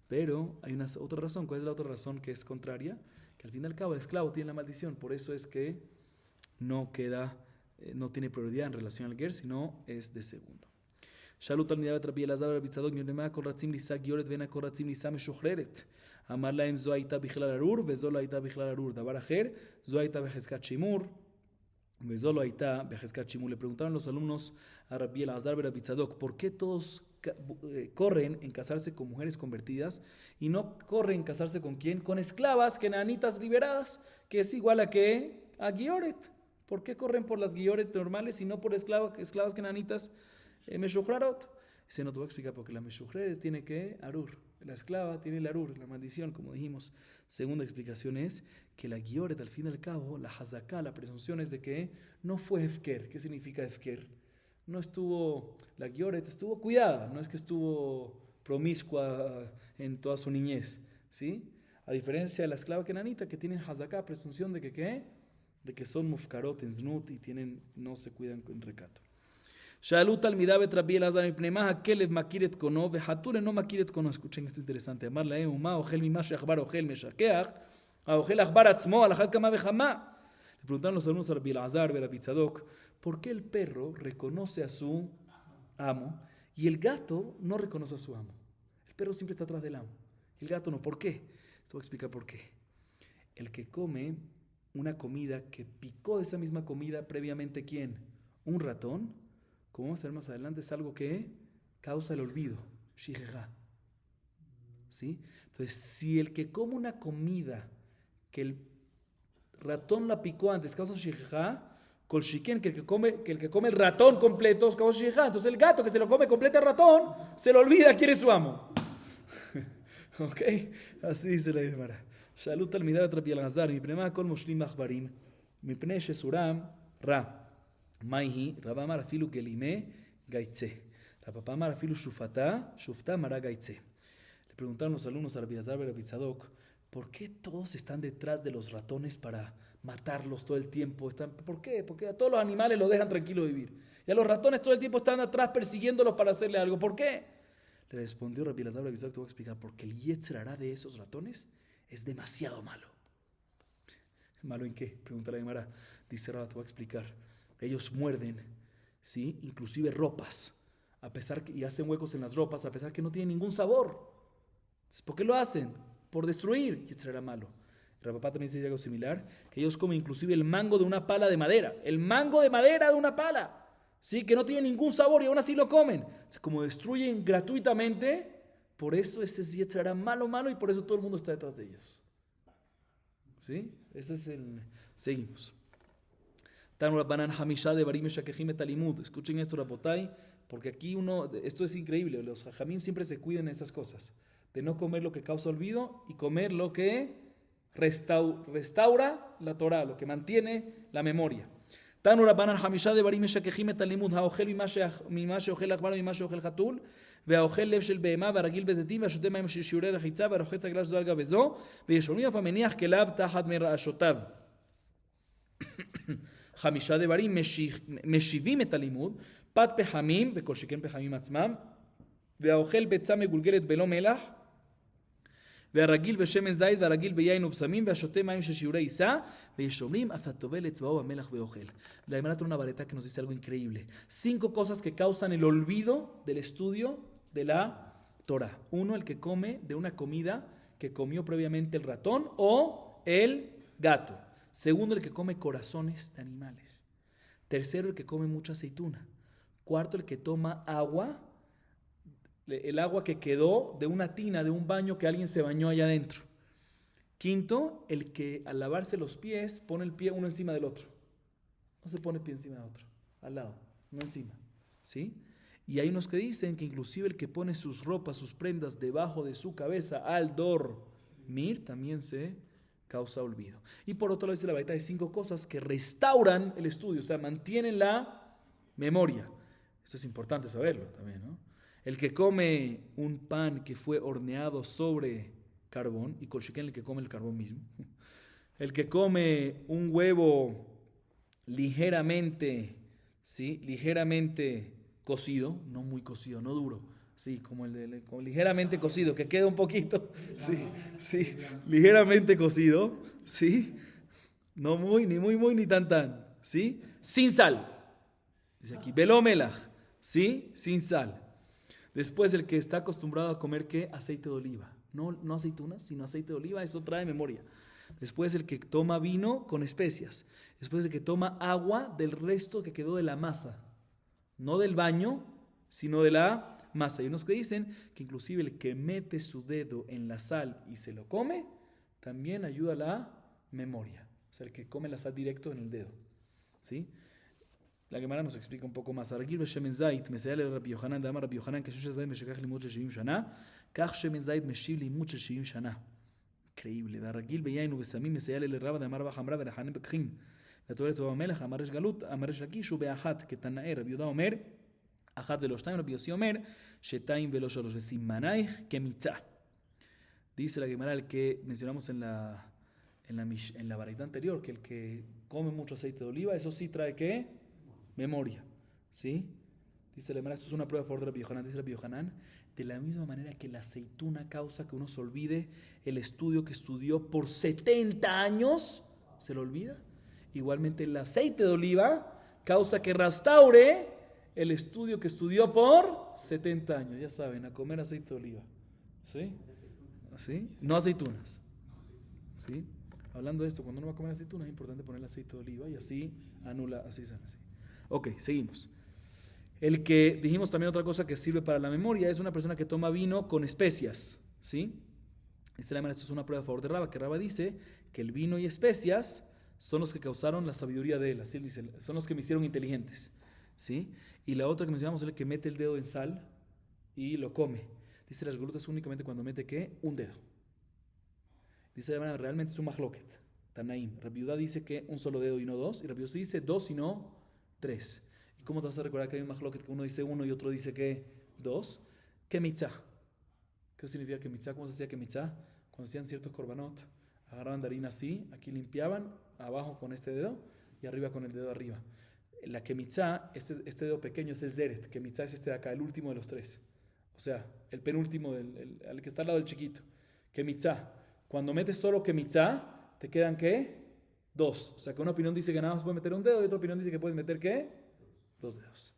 Pero hay una otra razón. ¿Cuál es la otra razón que es contraria? Que al fin y al cabo el esclavo tiene la maldición. Por eso es que no tiene prioridad en relación al ger, sino es de segundo. שאלו תלמידיו את רבי אלעזר ורבי צדוק ממה כל רצים לישא גיורת ואין הכל רצים לישא משוחררת. אמר להם זו הייתה בכלל ארור וזו לא הייתה בכלל ארור. דבר אחר, זו הייתה בחזקת שימור וזו לא הייתה בחזקת שימור. Le preguntaron los alumnos a Rabbi Elazar y Rabbi Tzadok, ¿por qué todos corren en casarse con mujeres convertidas y no corren en casarse con quién? Con esclavas kenanitas liberadas, que es igual a ¿qué? A Gioret. ¿Por qué corren por las Gioret normales y no por esclavas kenanitas Meshuchrarot? Se nos va a explicar porque la Meshuchrer tiene que Arur. La esclava tiene el Arur, la maldición, como dijimos. Segunda explicación es que la Gioret, al fin y al cabo, la Hazaká, la presunción es de que no fue Hefker. ¿Qué significa Hefker? No estuvo, la Gioret estuvo cuidada, no es que estuvo promiscua en toda su niñez, ¿sí? A diferencia de la esclava kenanita que tiene Hazaká, presunción de que ¿qué? de que son mufkarot en znut y no se cuidan con recato. Shalut talmidá bet Rabbi Elazar mipnei ma hakelev makiret kono vehatule no makiret kono. Escuchen esto interesante. Amar lahem uma ochel mima sheachbar ochel meshakeach האוכל עכבר עצמו על אחת כמה וכמה. Le preguntaron los alumnos a Rabbi Elazar y a Rabbi Tzadok, ¿por qué el perro reconoce a su amo y el gato no reconoce a su amo? El perro siempre está atrás del amo, el gato no. ¿Por qué? Te voy a explicar por qué. El que come una comida que picó de esa misma comida previamente, ¿quién? Un ratón, como vamos a ver más adelante, es algo que causa el olvido, shijeja. ¿Sí? Entonces, si el que come una comida que el ratón la picó antes, causa shijeja, col shiken, que el que come el ratón completo, causa shijeja. Entonces el gato que se lo come completo el ratón, se lo olvida quién es su amo. ¿Ok? Así dice la Gemara. Shalut talmidat Rabbi Elazar, mi prema kol moshlim achbarim, mi pnei shesuram ra. Maihi, Rabba amar afilu gelime gaitze. Rabba amar afilu shufta mara gaitze. Le preguntaron los alumnos a Rabbi Elazar y a Rabbi Tzadok, ¿por qué todos están detrás de los ratones para matarlos todo el tiempo? ¿Por qué? Porque a todos los animales los dejan tranquilo vivir. Y a los ratones todo el tiempo están atrás persiguiéndolos para hacerle algo. ¿Por qué? Le respondió Rabbi Elazar y Rabbi Tzadok, te voy a explicar, porque el yetzer hará de esos ratones es demasiado malo. ¿Malo en qué? Pregunta la Gemara. Dice Rabba, te voy a explicar. Ellos muerden, ¿sí? Inclusive ropas, y hacen huecos en las ropas, a pesar que no tienen ningún sabor. ¿Por qué lo hacen? Por destruir. Y esto era malo. El Rabapá también dice algo similar, que ellos comen inclusive el mango de una pala de madera. El mango de madera de una pala, ¿sí? Que no tiene ningún sabor y aún así lo comen. O sea, como destruyen gratuitamente, por eso ese yetzer era malo y por eso todo el mundo está detrás de ellos. ¿Sí? Ese es el... Seguimos. Escuchen esto, Rabotai, porque aquí esto es increíble. Los jajamim siempre se cuidan de esas cosas, de no comer lo que causa olvido y comer lo que restaura la Torah, lo que mantiene la memoria. תנו רבנן חמישה דברים משככים את הלימוד, האוכל ממה שאוכל עכבר וממה שאוכל חתול, והאוכל לב של בהמה, והרגיל בזיתים, והשותה מים של שיעורי רחיצה, והרוחץ עגלה שזו על גבי זו, וישונים אף המניח כליו תחת מרעשותיו. חמישה דברים משיבים את הלימוד, פת פחמים, וכל שכן פחמים עצמם, והאוכל ביצה מגולגלת בלא מלח, והרגיל בשמן זית, והרגיל ביין ובשמים, והשותה מים של שיעורי עיסה, וישומרים אף הטובל אצבעו המלח ואוכל. La Gemara trae una vareta que nos dice algo increíble. 5 cosas que causan el olvido del estudio de la Torah. 1, el que come de una comida que comió previamente el ratón o el gato. 2, el que come corazones de animales. 3, el que come mucha aceituna. 4, el que toma agua, el agua que quedó de una tina, de un baño que alguien se bañó allá adentro. 5, el que al lavarse los pies pone el pie uno encima del otro. No se pone el pie encima del otro, al lado, no encima. ¿Sí? Y hay unos que dicen que inclusive el que pone sus ropas, sus prendas debajo de su cabeza al dormir también se causa olvido. Y por otro lado dice la varita de 5 cosas que restauran el estudio, o sea, mantienen la memoria. Esto es importante saberlo también, ¿no? El que come un pan que fue horneado sobre carbón, y colchiquén el que come el carbón mismo. El que come un huevo ligeramente, ¿sí? Ligeramente cocido, no muy cocido, no duro, sí, como ligeramente cocido, que queda un poquito, sí, ligeramente cocido, sí, no muy, ni tan, ¿sí? Sin sal. Dice aquí, beló melaj, ¿sí? Sin sal. Después el que está acostumbrado a comer, ¿qué? Aceite de oliva. No aceitunas, sino aceite de oliva, eso trae memoria. Después el que toma vino con especias. Después el que toma agua del resto que quedó de la masa. No del baño, sino de la masa. Hay unos que dicen que inclusive el que mete su dedo en la sal y se lo come, también ayuda a la memoria. O sea, el que come la sal directo en el dedo. ¿Sí? La Gemara nos explica un poco más. הרגיל בשמן זית מסייע לרבי יוחנן, דאמר רבי יוחנן, כשש הזית משכך לימוד של 70 שנה, כך שמן זית משיב לימוד של 70 שנה. Increíble. והרגיל ביין ובסמים מסייע לרבא, דאמר רבא חמרא ורחנן בקחים. והטובל אצבעו המלך, אמר יש גלות, אמר יש לקיש, ובאחת כתנאי. רבי יהודה אומר, אחת ולא 2, רבי יוסי אומר, 2 ולא 3. וסימנייך כמיצה. Dice la Gemara, el que mencionamos en en la baraita anterior, que el que come mucho aceite de oliva, eso sí trae ¿qué? Memoria. ¿Sí? Dice la Gemara, esto es una prueba a favor de Rabbi Yohanan. Dice Rabbi Yohanan, de la misma manera que la aceituna causa que uno se olvide el estudio que estudió por 70 años, se lo olvida. Igualmente el aceite de oliva causa que restaure el estudio que estudió por 70 años. Ya saben, a comer aceite de oliva. ¿Sí? ¿Sí? No aceitunas. ¿Sí? Hablando de esto, cuando uno va a comer aceitunas es importante poner aceite de oliva y así anula, así se así. Ok, seguimos. El que, dijimos también otra cosa que sirve para la memoria, es una persona que toma vino con especias. ¿Sí? Esto es una prueba a favor de Raba, que Raba dice que el vino y especias son los que causaron la sabiduría de él. Así él dice, son los que me hicieron inteligentes. ¿Sí? Y la otra que mencionamos es el que mete el dedo en sal y lo come. Dice las golutas únicamente cuando mete ¿qué? Un dedo. Dice la hermana, realmente es un mahloket. Tanaim. Rabbi Yehuda dice que un solo dedo y no dos. Y Rabbi Yossi dice dos y no tres. ¿Y cómo te vas a recordar que hay un mahloket que uno dice uno y otro dice que dos? Kemitzah. ¿Qué significa kemitzah? ¿Cómo se hacía kemitzah? Cuando hacían ciertos korbanot, agarraban de harina así, aquí limpiaban, abajo con este dedo y arriba con el dedo arriba. La kemitzah, este dedo pequeño es el zeret. Kemitzah es este de acá, el último de los tres. O sea, el penúltimo, el que está al lado del chiquito. Kemitzah. Cuando metes solo kemitzah, te quedan ¿qué? Dos. O sea, que una opinión dice que nada más puedes meter un dedo y otra opinión dice que puedes meter ¿qué? Dos dedos.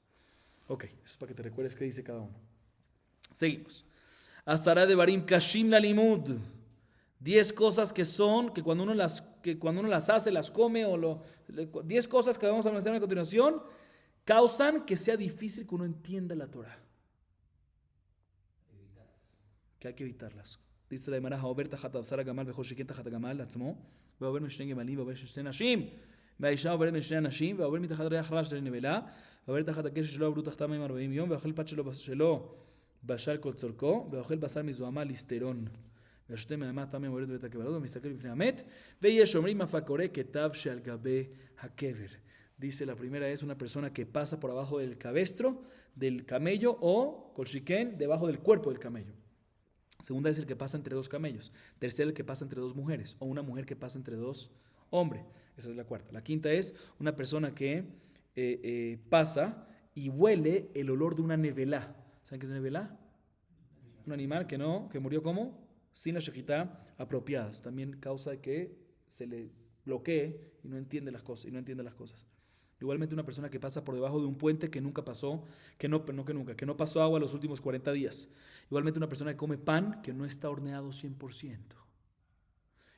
Ok, eso es para que te recuerdes qué dice cada uno. Seguimos. Asara de Barim Kashim la limud. 10 cosas que son, que cuando uno las hace, las come, 10 cosas que vamos a mencionar a continuación, causan que sea difícil que uno entienda la Torah. Que hay que evitarlas. Dice la Gemara, "Haober tajat absara gamal v'chol sheken tajat gamal atzmo, v'haober mishne gemalim v'haober shne nashim, והאישה עוברת בין שני אנשים, ועובר מתחת ריח רע של נבלה, ועובר תחת הקש שלא עברו תחתם עם 40 יום, ואוכל פת שלא בשל כל צורכו, ואוכל בשר מזוהמה ליסטרון. והשותה מהמה טעם מורד ואת הקבלות, ומסתכל בפני המת, ויש אומרים אף הקורא כתב שעל גבי הקבר. Dice, la primera es una persona que pasa por abajo del cabestro, del camello, o colchiquén, debajo del cuerpo del camello. Segunda es el que pasa entre dos camellos. Tercera, el que pasa entre dos mujeres, o una mujer que pasa entre dos hombres. Esa es la cuarta. La quinta es una persona que pasa y huele el olor de una nevelá. ¿Saben qué es nevelá? Un animal que murió ¿cómo? Sin la shejitá apropiada. También causa que se le bloquee y no entiende las cosas. Igualmente una persona que pasa por debajo de un puente que nunca pasó, que no pasó agua los últimos 40 días. Igualmente una persona que come pan que no está horneado 100%.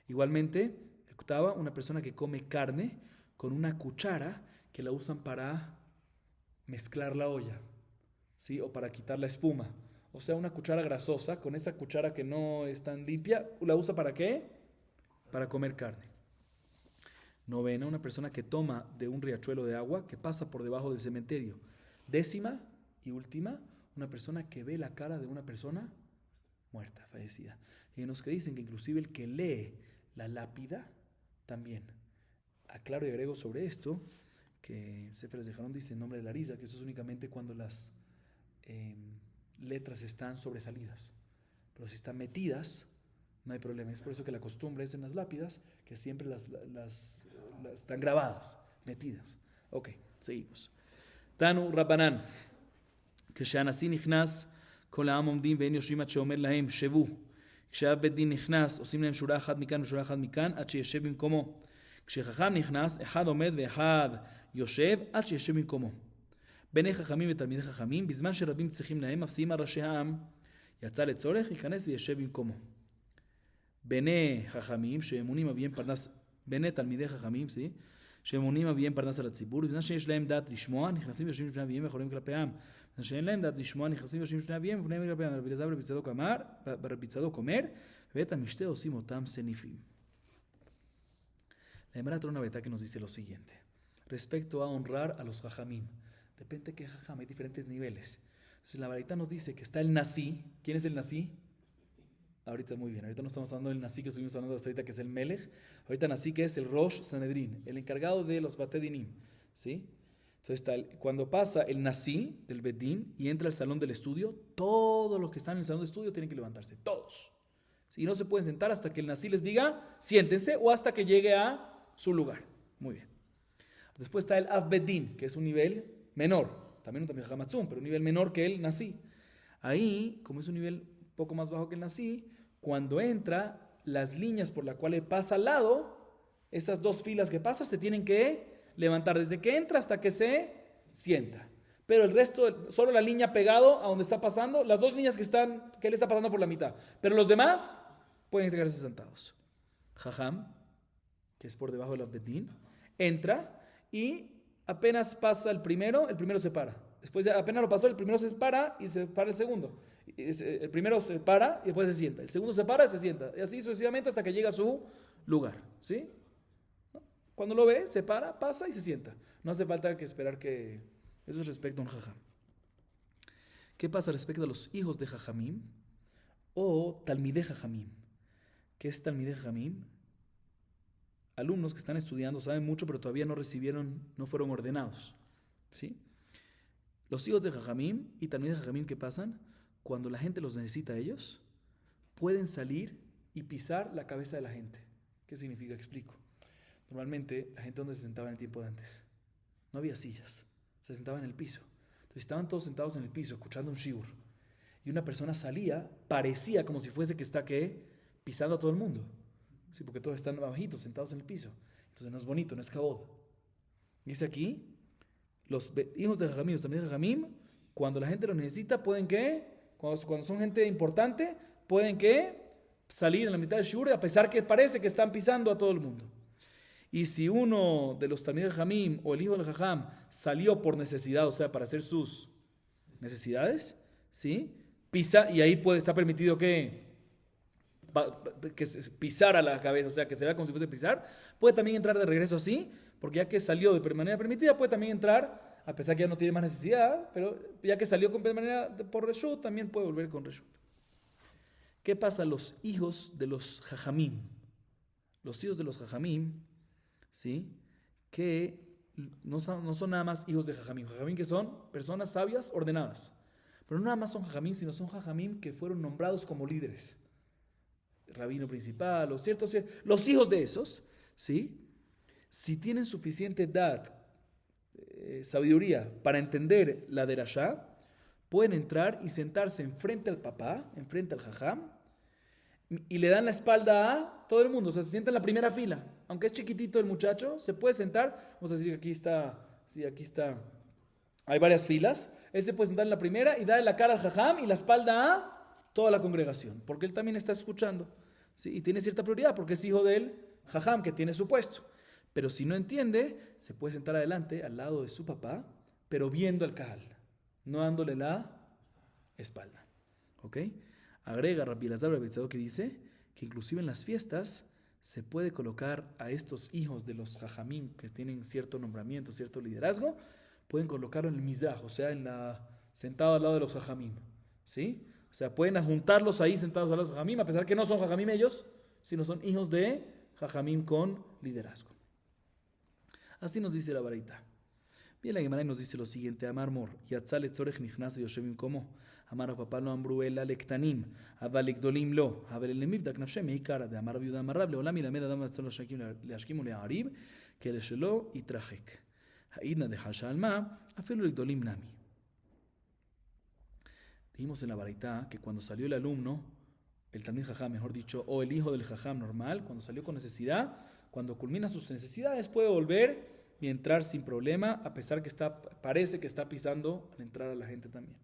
Igualmente, octava, una persona que come carne con una cuchara que la usan para mezclar la olla, ¿sí? O para quitar la espuma. O sea, una cuchara grasosa, con esa cuchara que no es tan limpia, ¿la usa para qué? Para comer carne. Novena, una persona que toma de un riachuelo de agua que pasa por debajo del cementerio. Décima y última, una persona que ve la cara de una persona muerta, fallecida. Y hay unos que dicen que inclusive el que lee la lápida también. Aclaro y agrego sobre esto que Sefer de Jarón dice en nombre de la risa que eso es únicamente cuando las letras están sobresalidas. Pero si están metidas, no hay problema. Es por eso que la costumbre es en las lápidas que siempre las están grabadas, metidas. Ok, seguimos. Tanu Rabbanan, כשהנשיא נכנס, כל העם עומדים ואין יושבים עד שאומר להם, שבו. כשאב בית דין נכנס, עושים להם שורה אחת מכאן ושורה אחת מכאן, עד שישב במקומו. כשחכם נכנס, אחד עומד ואחד יושב, עד שישב במקומו. בני חכמים ותלמידי חכמים, בזמן שרבים צריכים להם, מפסיעים על ראשי העם. יצא לצורך, ייכנס וישב במקומו. בני חכמים, שאמונים אביהם פרנס, בני תלמידי חכמים, שאמונים אביהם פרנס על הציבור, בזמן שיש להם דעת לשמוע, נכנסים ויושבים לפני אביהם ויכולים כלפי העם. שאין להם דעת לשמוע, נכנסים ויושבים לפני אביהם ופניהם כלפי העם. רבי אלעזר ורבי צדוק אומר, ואת המשתה עושים אותם סניפים. La Gemara trae una beta que nos dice lo siguiente. Respecto a honrar a los jajamim. Depende de qué jajam, hay diferentes niveles. Entonces la varita nos dice que está el Nasi. ¿Quién es el Nasi? Ahorita muy bien. Ahorita no estamos hablando del Nasi que estuvimos hablando de ahorita, que es el Melech. Ahorita Nasi que es el Rosh Sanedrin, el encargado de los Batedinim. ¿Sí? Entonces cuando pasa el Nasi del Bedín y entra al salón del estudio, todos los que están en el salón del estudio tienen que levantarse. Todos. Y no se pueden sentar hasta que el Nasi les diga, siéntense, o hasta que llegue a su lugar. Muy bien. Después está el Avbedin, que es un nivel menor. También un Tamid Jajam Atzum, pero un nivel menor que el Nasi. Ahí, como es un nivel un poco más bajo que el Nasi, cuando entra, las líneas por las cuales pasa al lado, estas dos filas que pasa, se tienen que levantar desde que entra hasta que se sienta. Pero el resto, solo la línea pegado a donde está pasando, las dos líneas que él está pasando por la mitad. Pero los demás pueden quedarse sentados. Jajam, que es por debajo del Abedín, entra y apenas pasa el primero se para. Después de apenas lo pasó, el primero se para y se para el segundo. El primero se para y después se sienta. El segundo se para y se sienta. Y así sucesivamente hasta que llega a su lugar. ¿Sí? Cuando lo ve, se para, pasa y se sienta. No hace falta que esperar que... Eso es respecto a un jajam. ¿Qué pasa respecto a los hijos de jajamim o talmidei jajamim? ¿Qué es talmidei jajamim? Alumnos que están estudiando saben mucho, pero todavía no fueron ordenados. ¿Sí? Los hijos de jajamim y talmidei jajamim, ¿qué pasan? Cuando la gente los necesita a ellos, pueden salir y pisar la cabeza de la gente. ¿Qué significa? Explico. Normalmente, la gente donde se sentaba en el tiempo de antes, no había sillas, se sentaba en el piso. Entonces estaban todos sentados en el piso, escuchando un shiur. Y una persona salía, parecía como si fuese que está, pisando a todo el mundo. Sí, porque todos están bajitos, sentados en el piso. Entonces no es bonito, no es kabod. Dice aquí, los hijos de Jajamim, los también de Jajamim, cuando la gente los necesita, pueden cuando son gente importante, pueden salir en la mitad del shiur, a pesar que parece que están pisando a todo el mundo. Y si uno de los talmidei jajamim o el hijo del jajam salió por necesidad, o sea, para hacer sus necesidades, ¿sí? Pisa, y ahí está permitido que pisara la cabeza, o sea, que se vea como si fuese pisar, puede también entrar de regreso así, porque ya que salió de manera permitida, puede también entrar, a pesar que ya no tiene más necesidad, pero ya que salió por reshut, también puede volver con reshut. ¿Qué pasa a los hijos de los jajamim? Los hijos de los jajamim, ¿sí? Que no son nada más hijos de jajamim. Jajamim que son personas sabias, ordenadas. Pero no nada más son jajamim, sino son jajamim que fueron nombrados como líderes. El rabino principal, los hijos de esos, ¿sí? Si tienen suficiente edad, sabiduría para entender la derashá, pueden entrar y sentarse enfrente al papá, enfrente al jajam, y le dan la espalda a todo el mundo, o sea, se sienta en la primera fila. Aunque es chiquitito el muchacho, se puede sentar. Vamos a decir que aquí está. Hay varias filas. Él se puede sentar en la primera y darle la cara al jajam y la espalda a toda la congregación, porque él también está escuchando, ¿sí? Y tiene cierta prioridad porque es hijo del jajam que tiene su puesto. Pero si no entiende, se puede sentar adelante al lado de su papá, pero viendo al kahal, no dándole la espalda. ¿Ok? Agrega Rabbi Elazar Betzadok que dice que inclusive en las fiestas se puede colocar a estos hijos de los jajamim que tienen cierto nombramiento, cierto liderazgo, pueden colocarlo en el mizraj, o sea, sentado al lado de los jajamim, ¿sí? O sea, pueden juntarlos ahí sentados al lado de los jajamim, a pesar que no son jajamim ellos, sino son hijos de jajamim con liderazgo. Así nos dice la Baraita. Bien, la Gemara nos dice lo siguiente: Amar Mor, Yatzal Tzorech Nichnas Yoshevim como Amar Papá lo Ambru Ela Lektanim, Aval Gdolim lo, Aval Lemivdak Nafshem Meikara de Amar Viuda Amarrab Leolam Ilamed Adam Yatzal Leashkim Learib Keleshelo Itrajek Haidna de Hashalma Afelu Gdolim Nami. Dijimos en la Baraita que cuando salió el alumno, el Talmid Jajam, mejor dicho, o el hijo del Jajam normal, cuando salió con necesidad, cuando culmina sus necesidades, puede volver y entrar sin problema, a pesar que parece que está pisando al entrar a la gente también.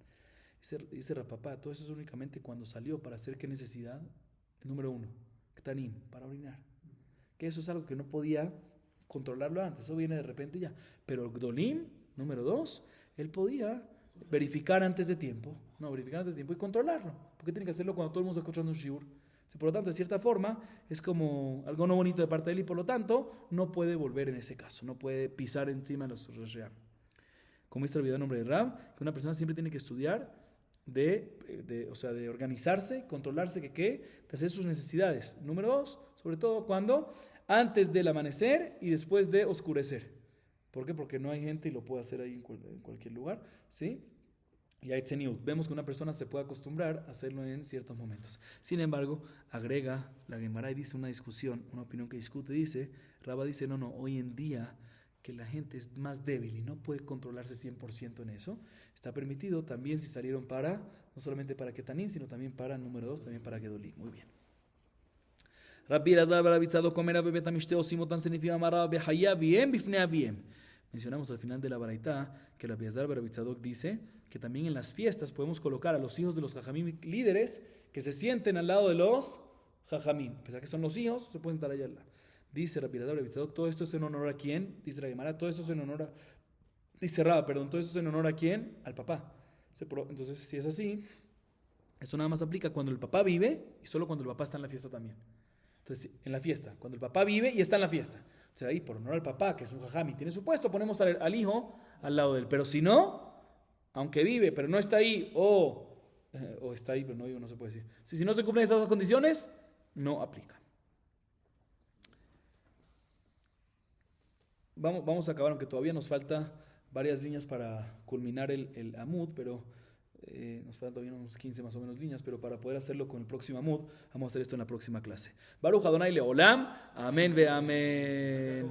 Dice Rapapá, todo eso es únicamente cuando salió para hacer qué necesidad. El número 1, Ktanim, para orinar. Que eso es algo que no podía controlarlo antes, eso viene de repente ya. Pero Gdolim, número 2, él podía verificar antes de tiempo y controlarlo. ¿Por qué tiene que hacerlo cuando todo el mundo está escuchando un shiur? Por lo tanto, de cierta forma, es como algo no bonito de parte de él y por lo tanto no puede volver en ese caso, no puede pisar encima de los Reshea. Como dice el video en nombre de Rab, que una persona siempre tiene que estudiar de organizarse, controlarse, de hacer sus necesidades. Número 2, sobre todo antes del amanecer y después de oscurecer. ¿Por qué? Porque no hay gente y lo puede hacer ahí en cualquier lugar, ¿sí? Y hay tzeniut. Vemos que una persona se puede acostumbrar a hacerlo en ciertos momentos. Sin embargo, agrega la Gemara y dice una discusión, una opinión que discute, dice, Rabba dice, no, hoy en día que la gente es más débil y no puede controlarse 100% en eso, está permitido también si salieron para, no solamente para Ketanim, sino también para, número 2, también para Gedolim. Muy bien. Rabbi Elazar bar Rabbi Tzadok omer bebetamishteo simotam significa amara behaya bien bifnea bien. Mencionamos al final de la baraitá que Rabbi Elazar bar Rabbi Tzadok dice que también en las fiestas podemos colocar a los hijos de los jajamim líderes que se sienten al lado de los jajamim. A pesar que son los hijos, se pueden estar allá al lado. Dice Rabbi Elazar bar Rabbi Tzadok, todo esto es en honor a quién? Dice la Gemara, todo esto es en honor a... Dice Rabba, perdón, todo esto es en honor a quién? Al papá. Entonces, si es así, esto nada más aplica cuando el papá vive y solo cuando el papá está en la fiesta también. Entonces, en la fiesta, cuando el papá vive y está en la fiesta. O sea, ahí por honor al papá, que es un jajami, tiene su puesto, ponemos al hijo al lado de él. Pero si no, aunque vive, pero no está ahí, o está ahí, pero no vive, no se puede decir. Si no se cumplen esas dos condiciones, no aplica. Vamos a acabar, aunque todavía nos falta varias líneas para culminar el Amud, pero nos faltan todavía unos 15 más o menos líneas, pero para poder hacerlo con el próximo Amud, vamos a hacer esto en la próxima clase. Baruch Adonai Leolam, amén ve amén.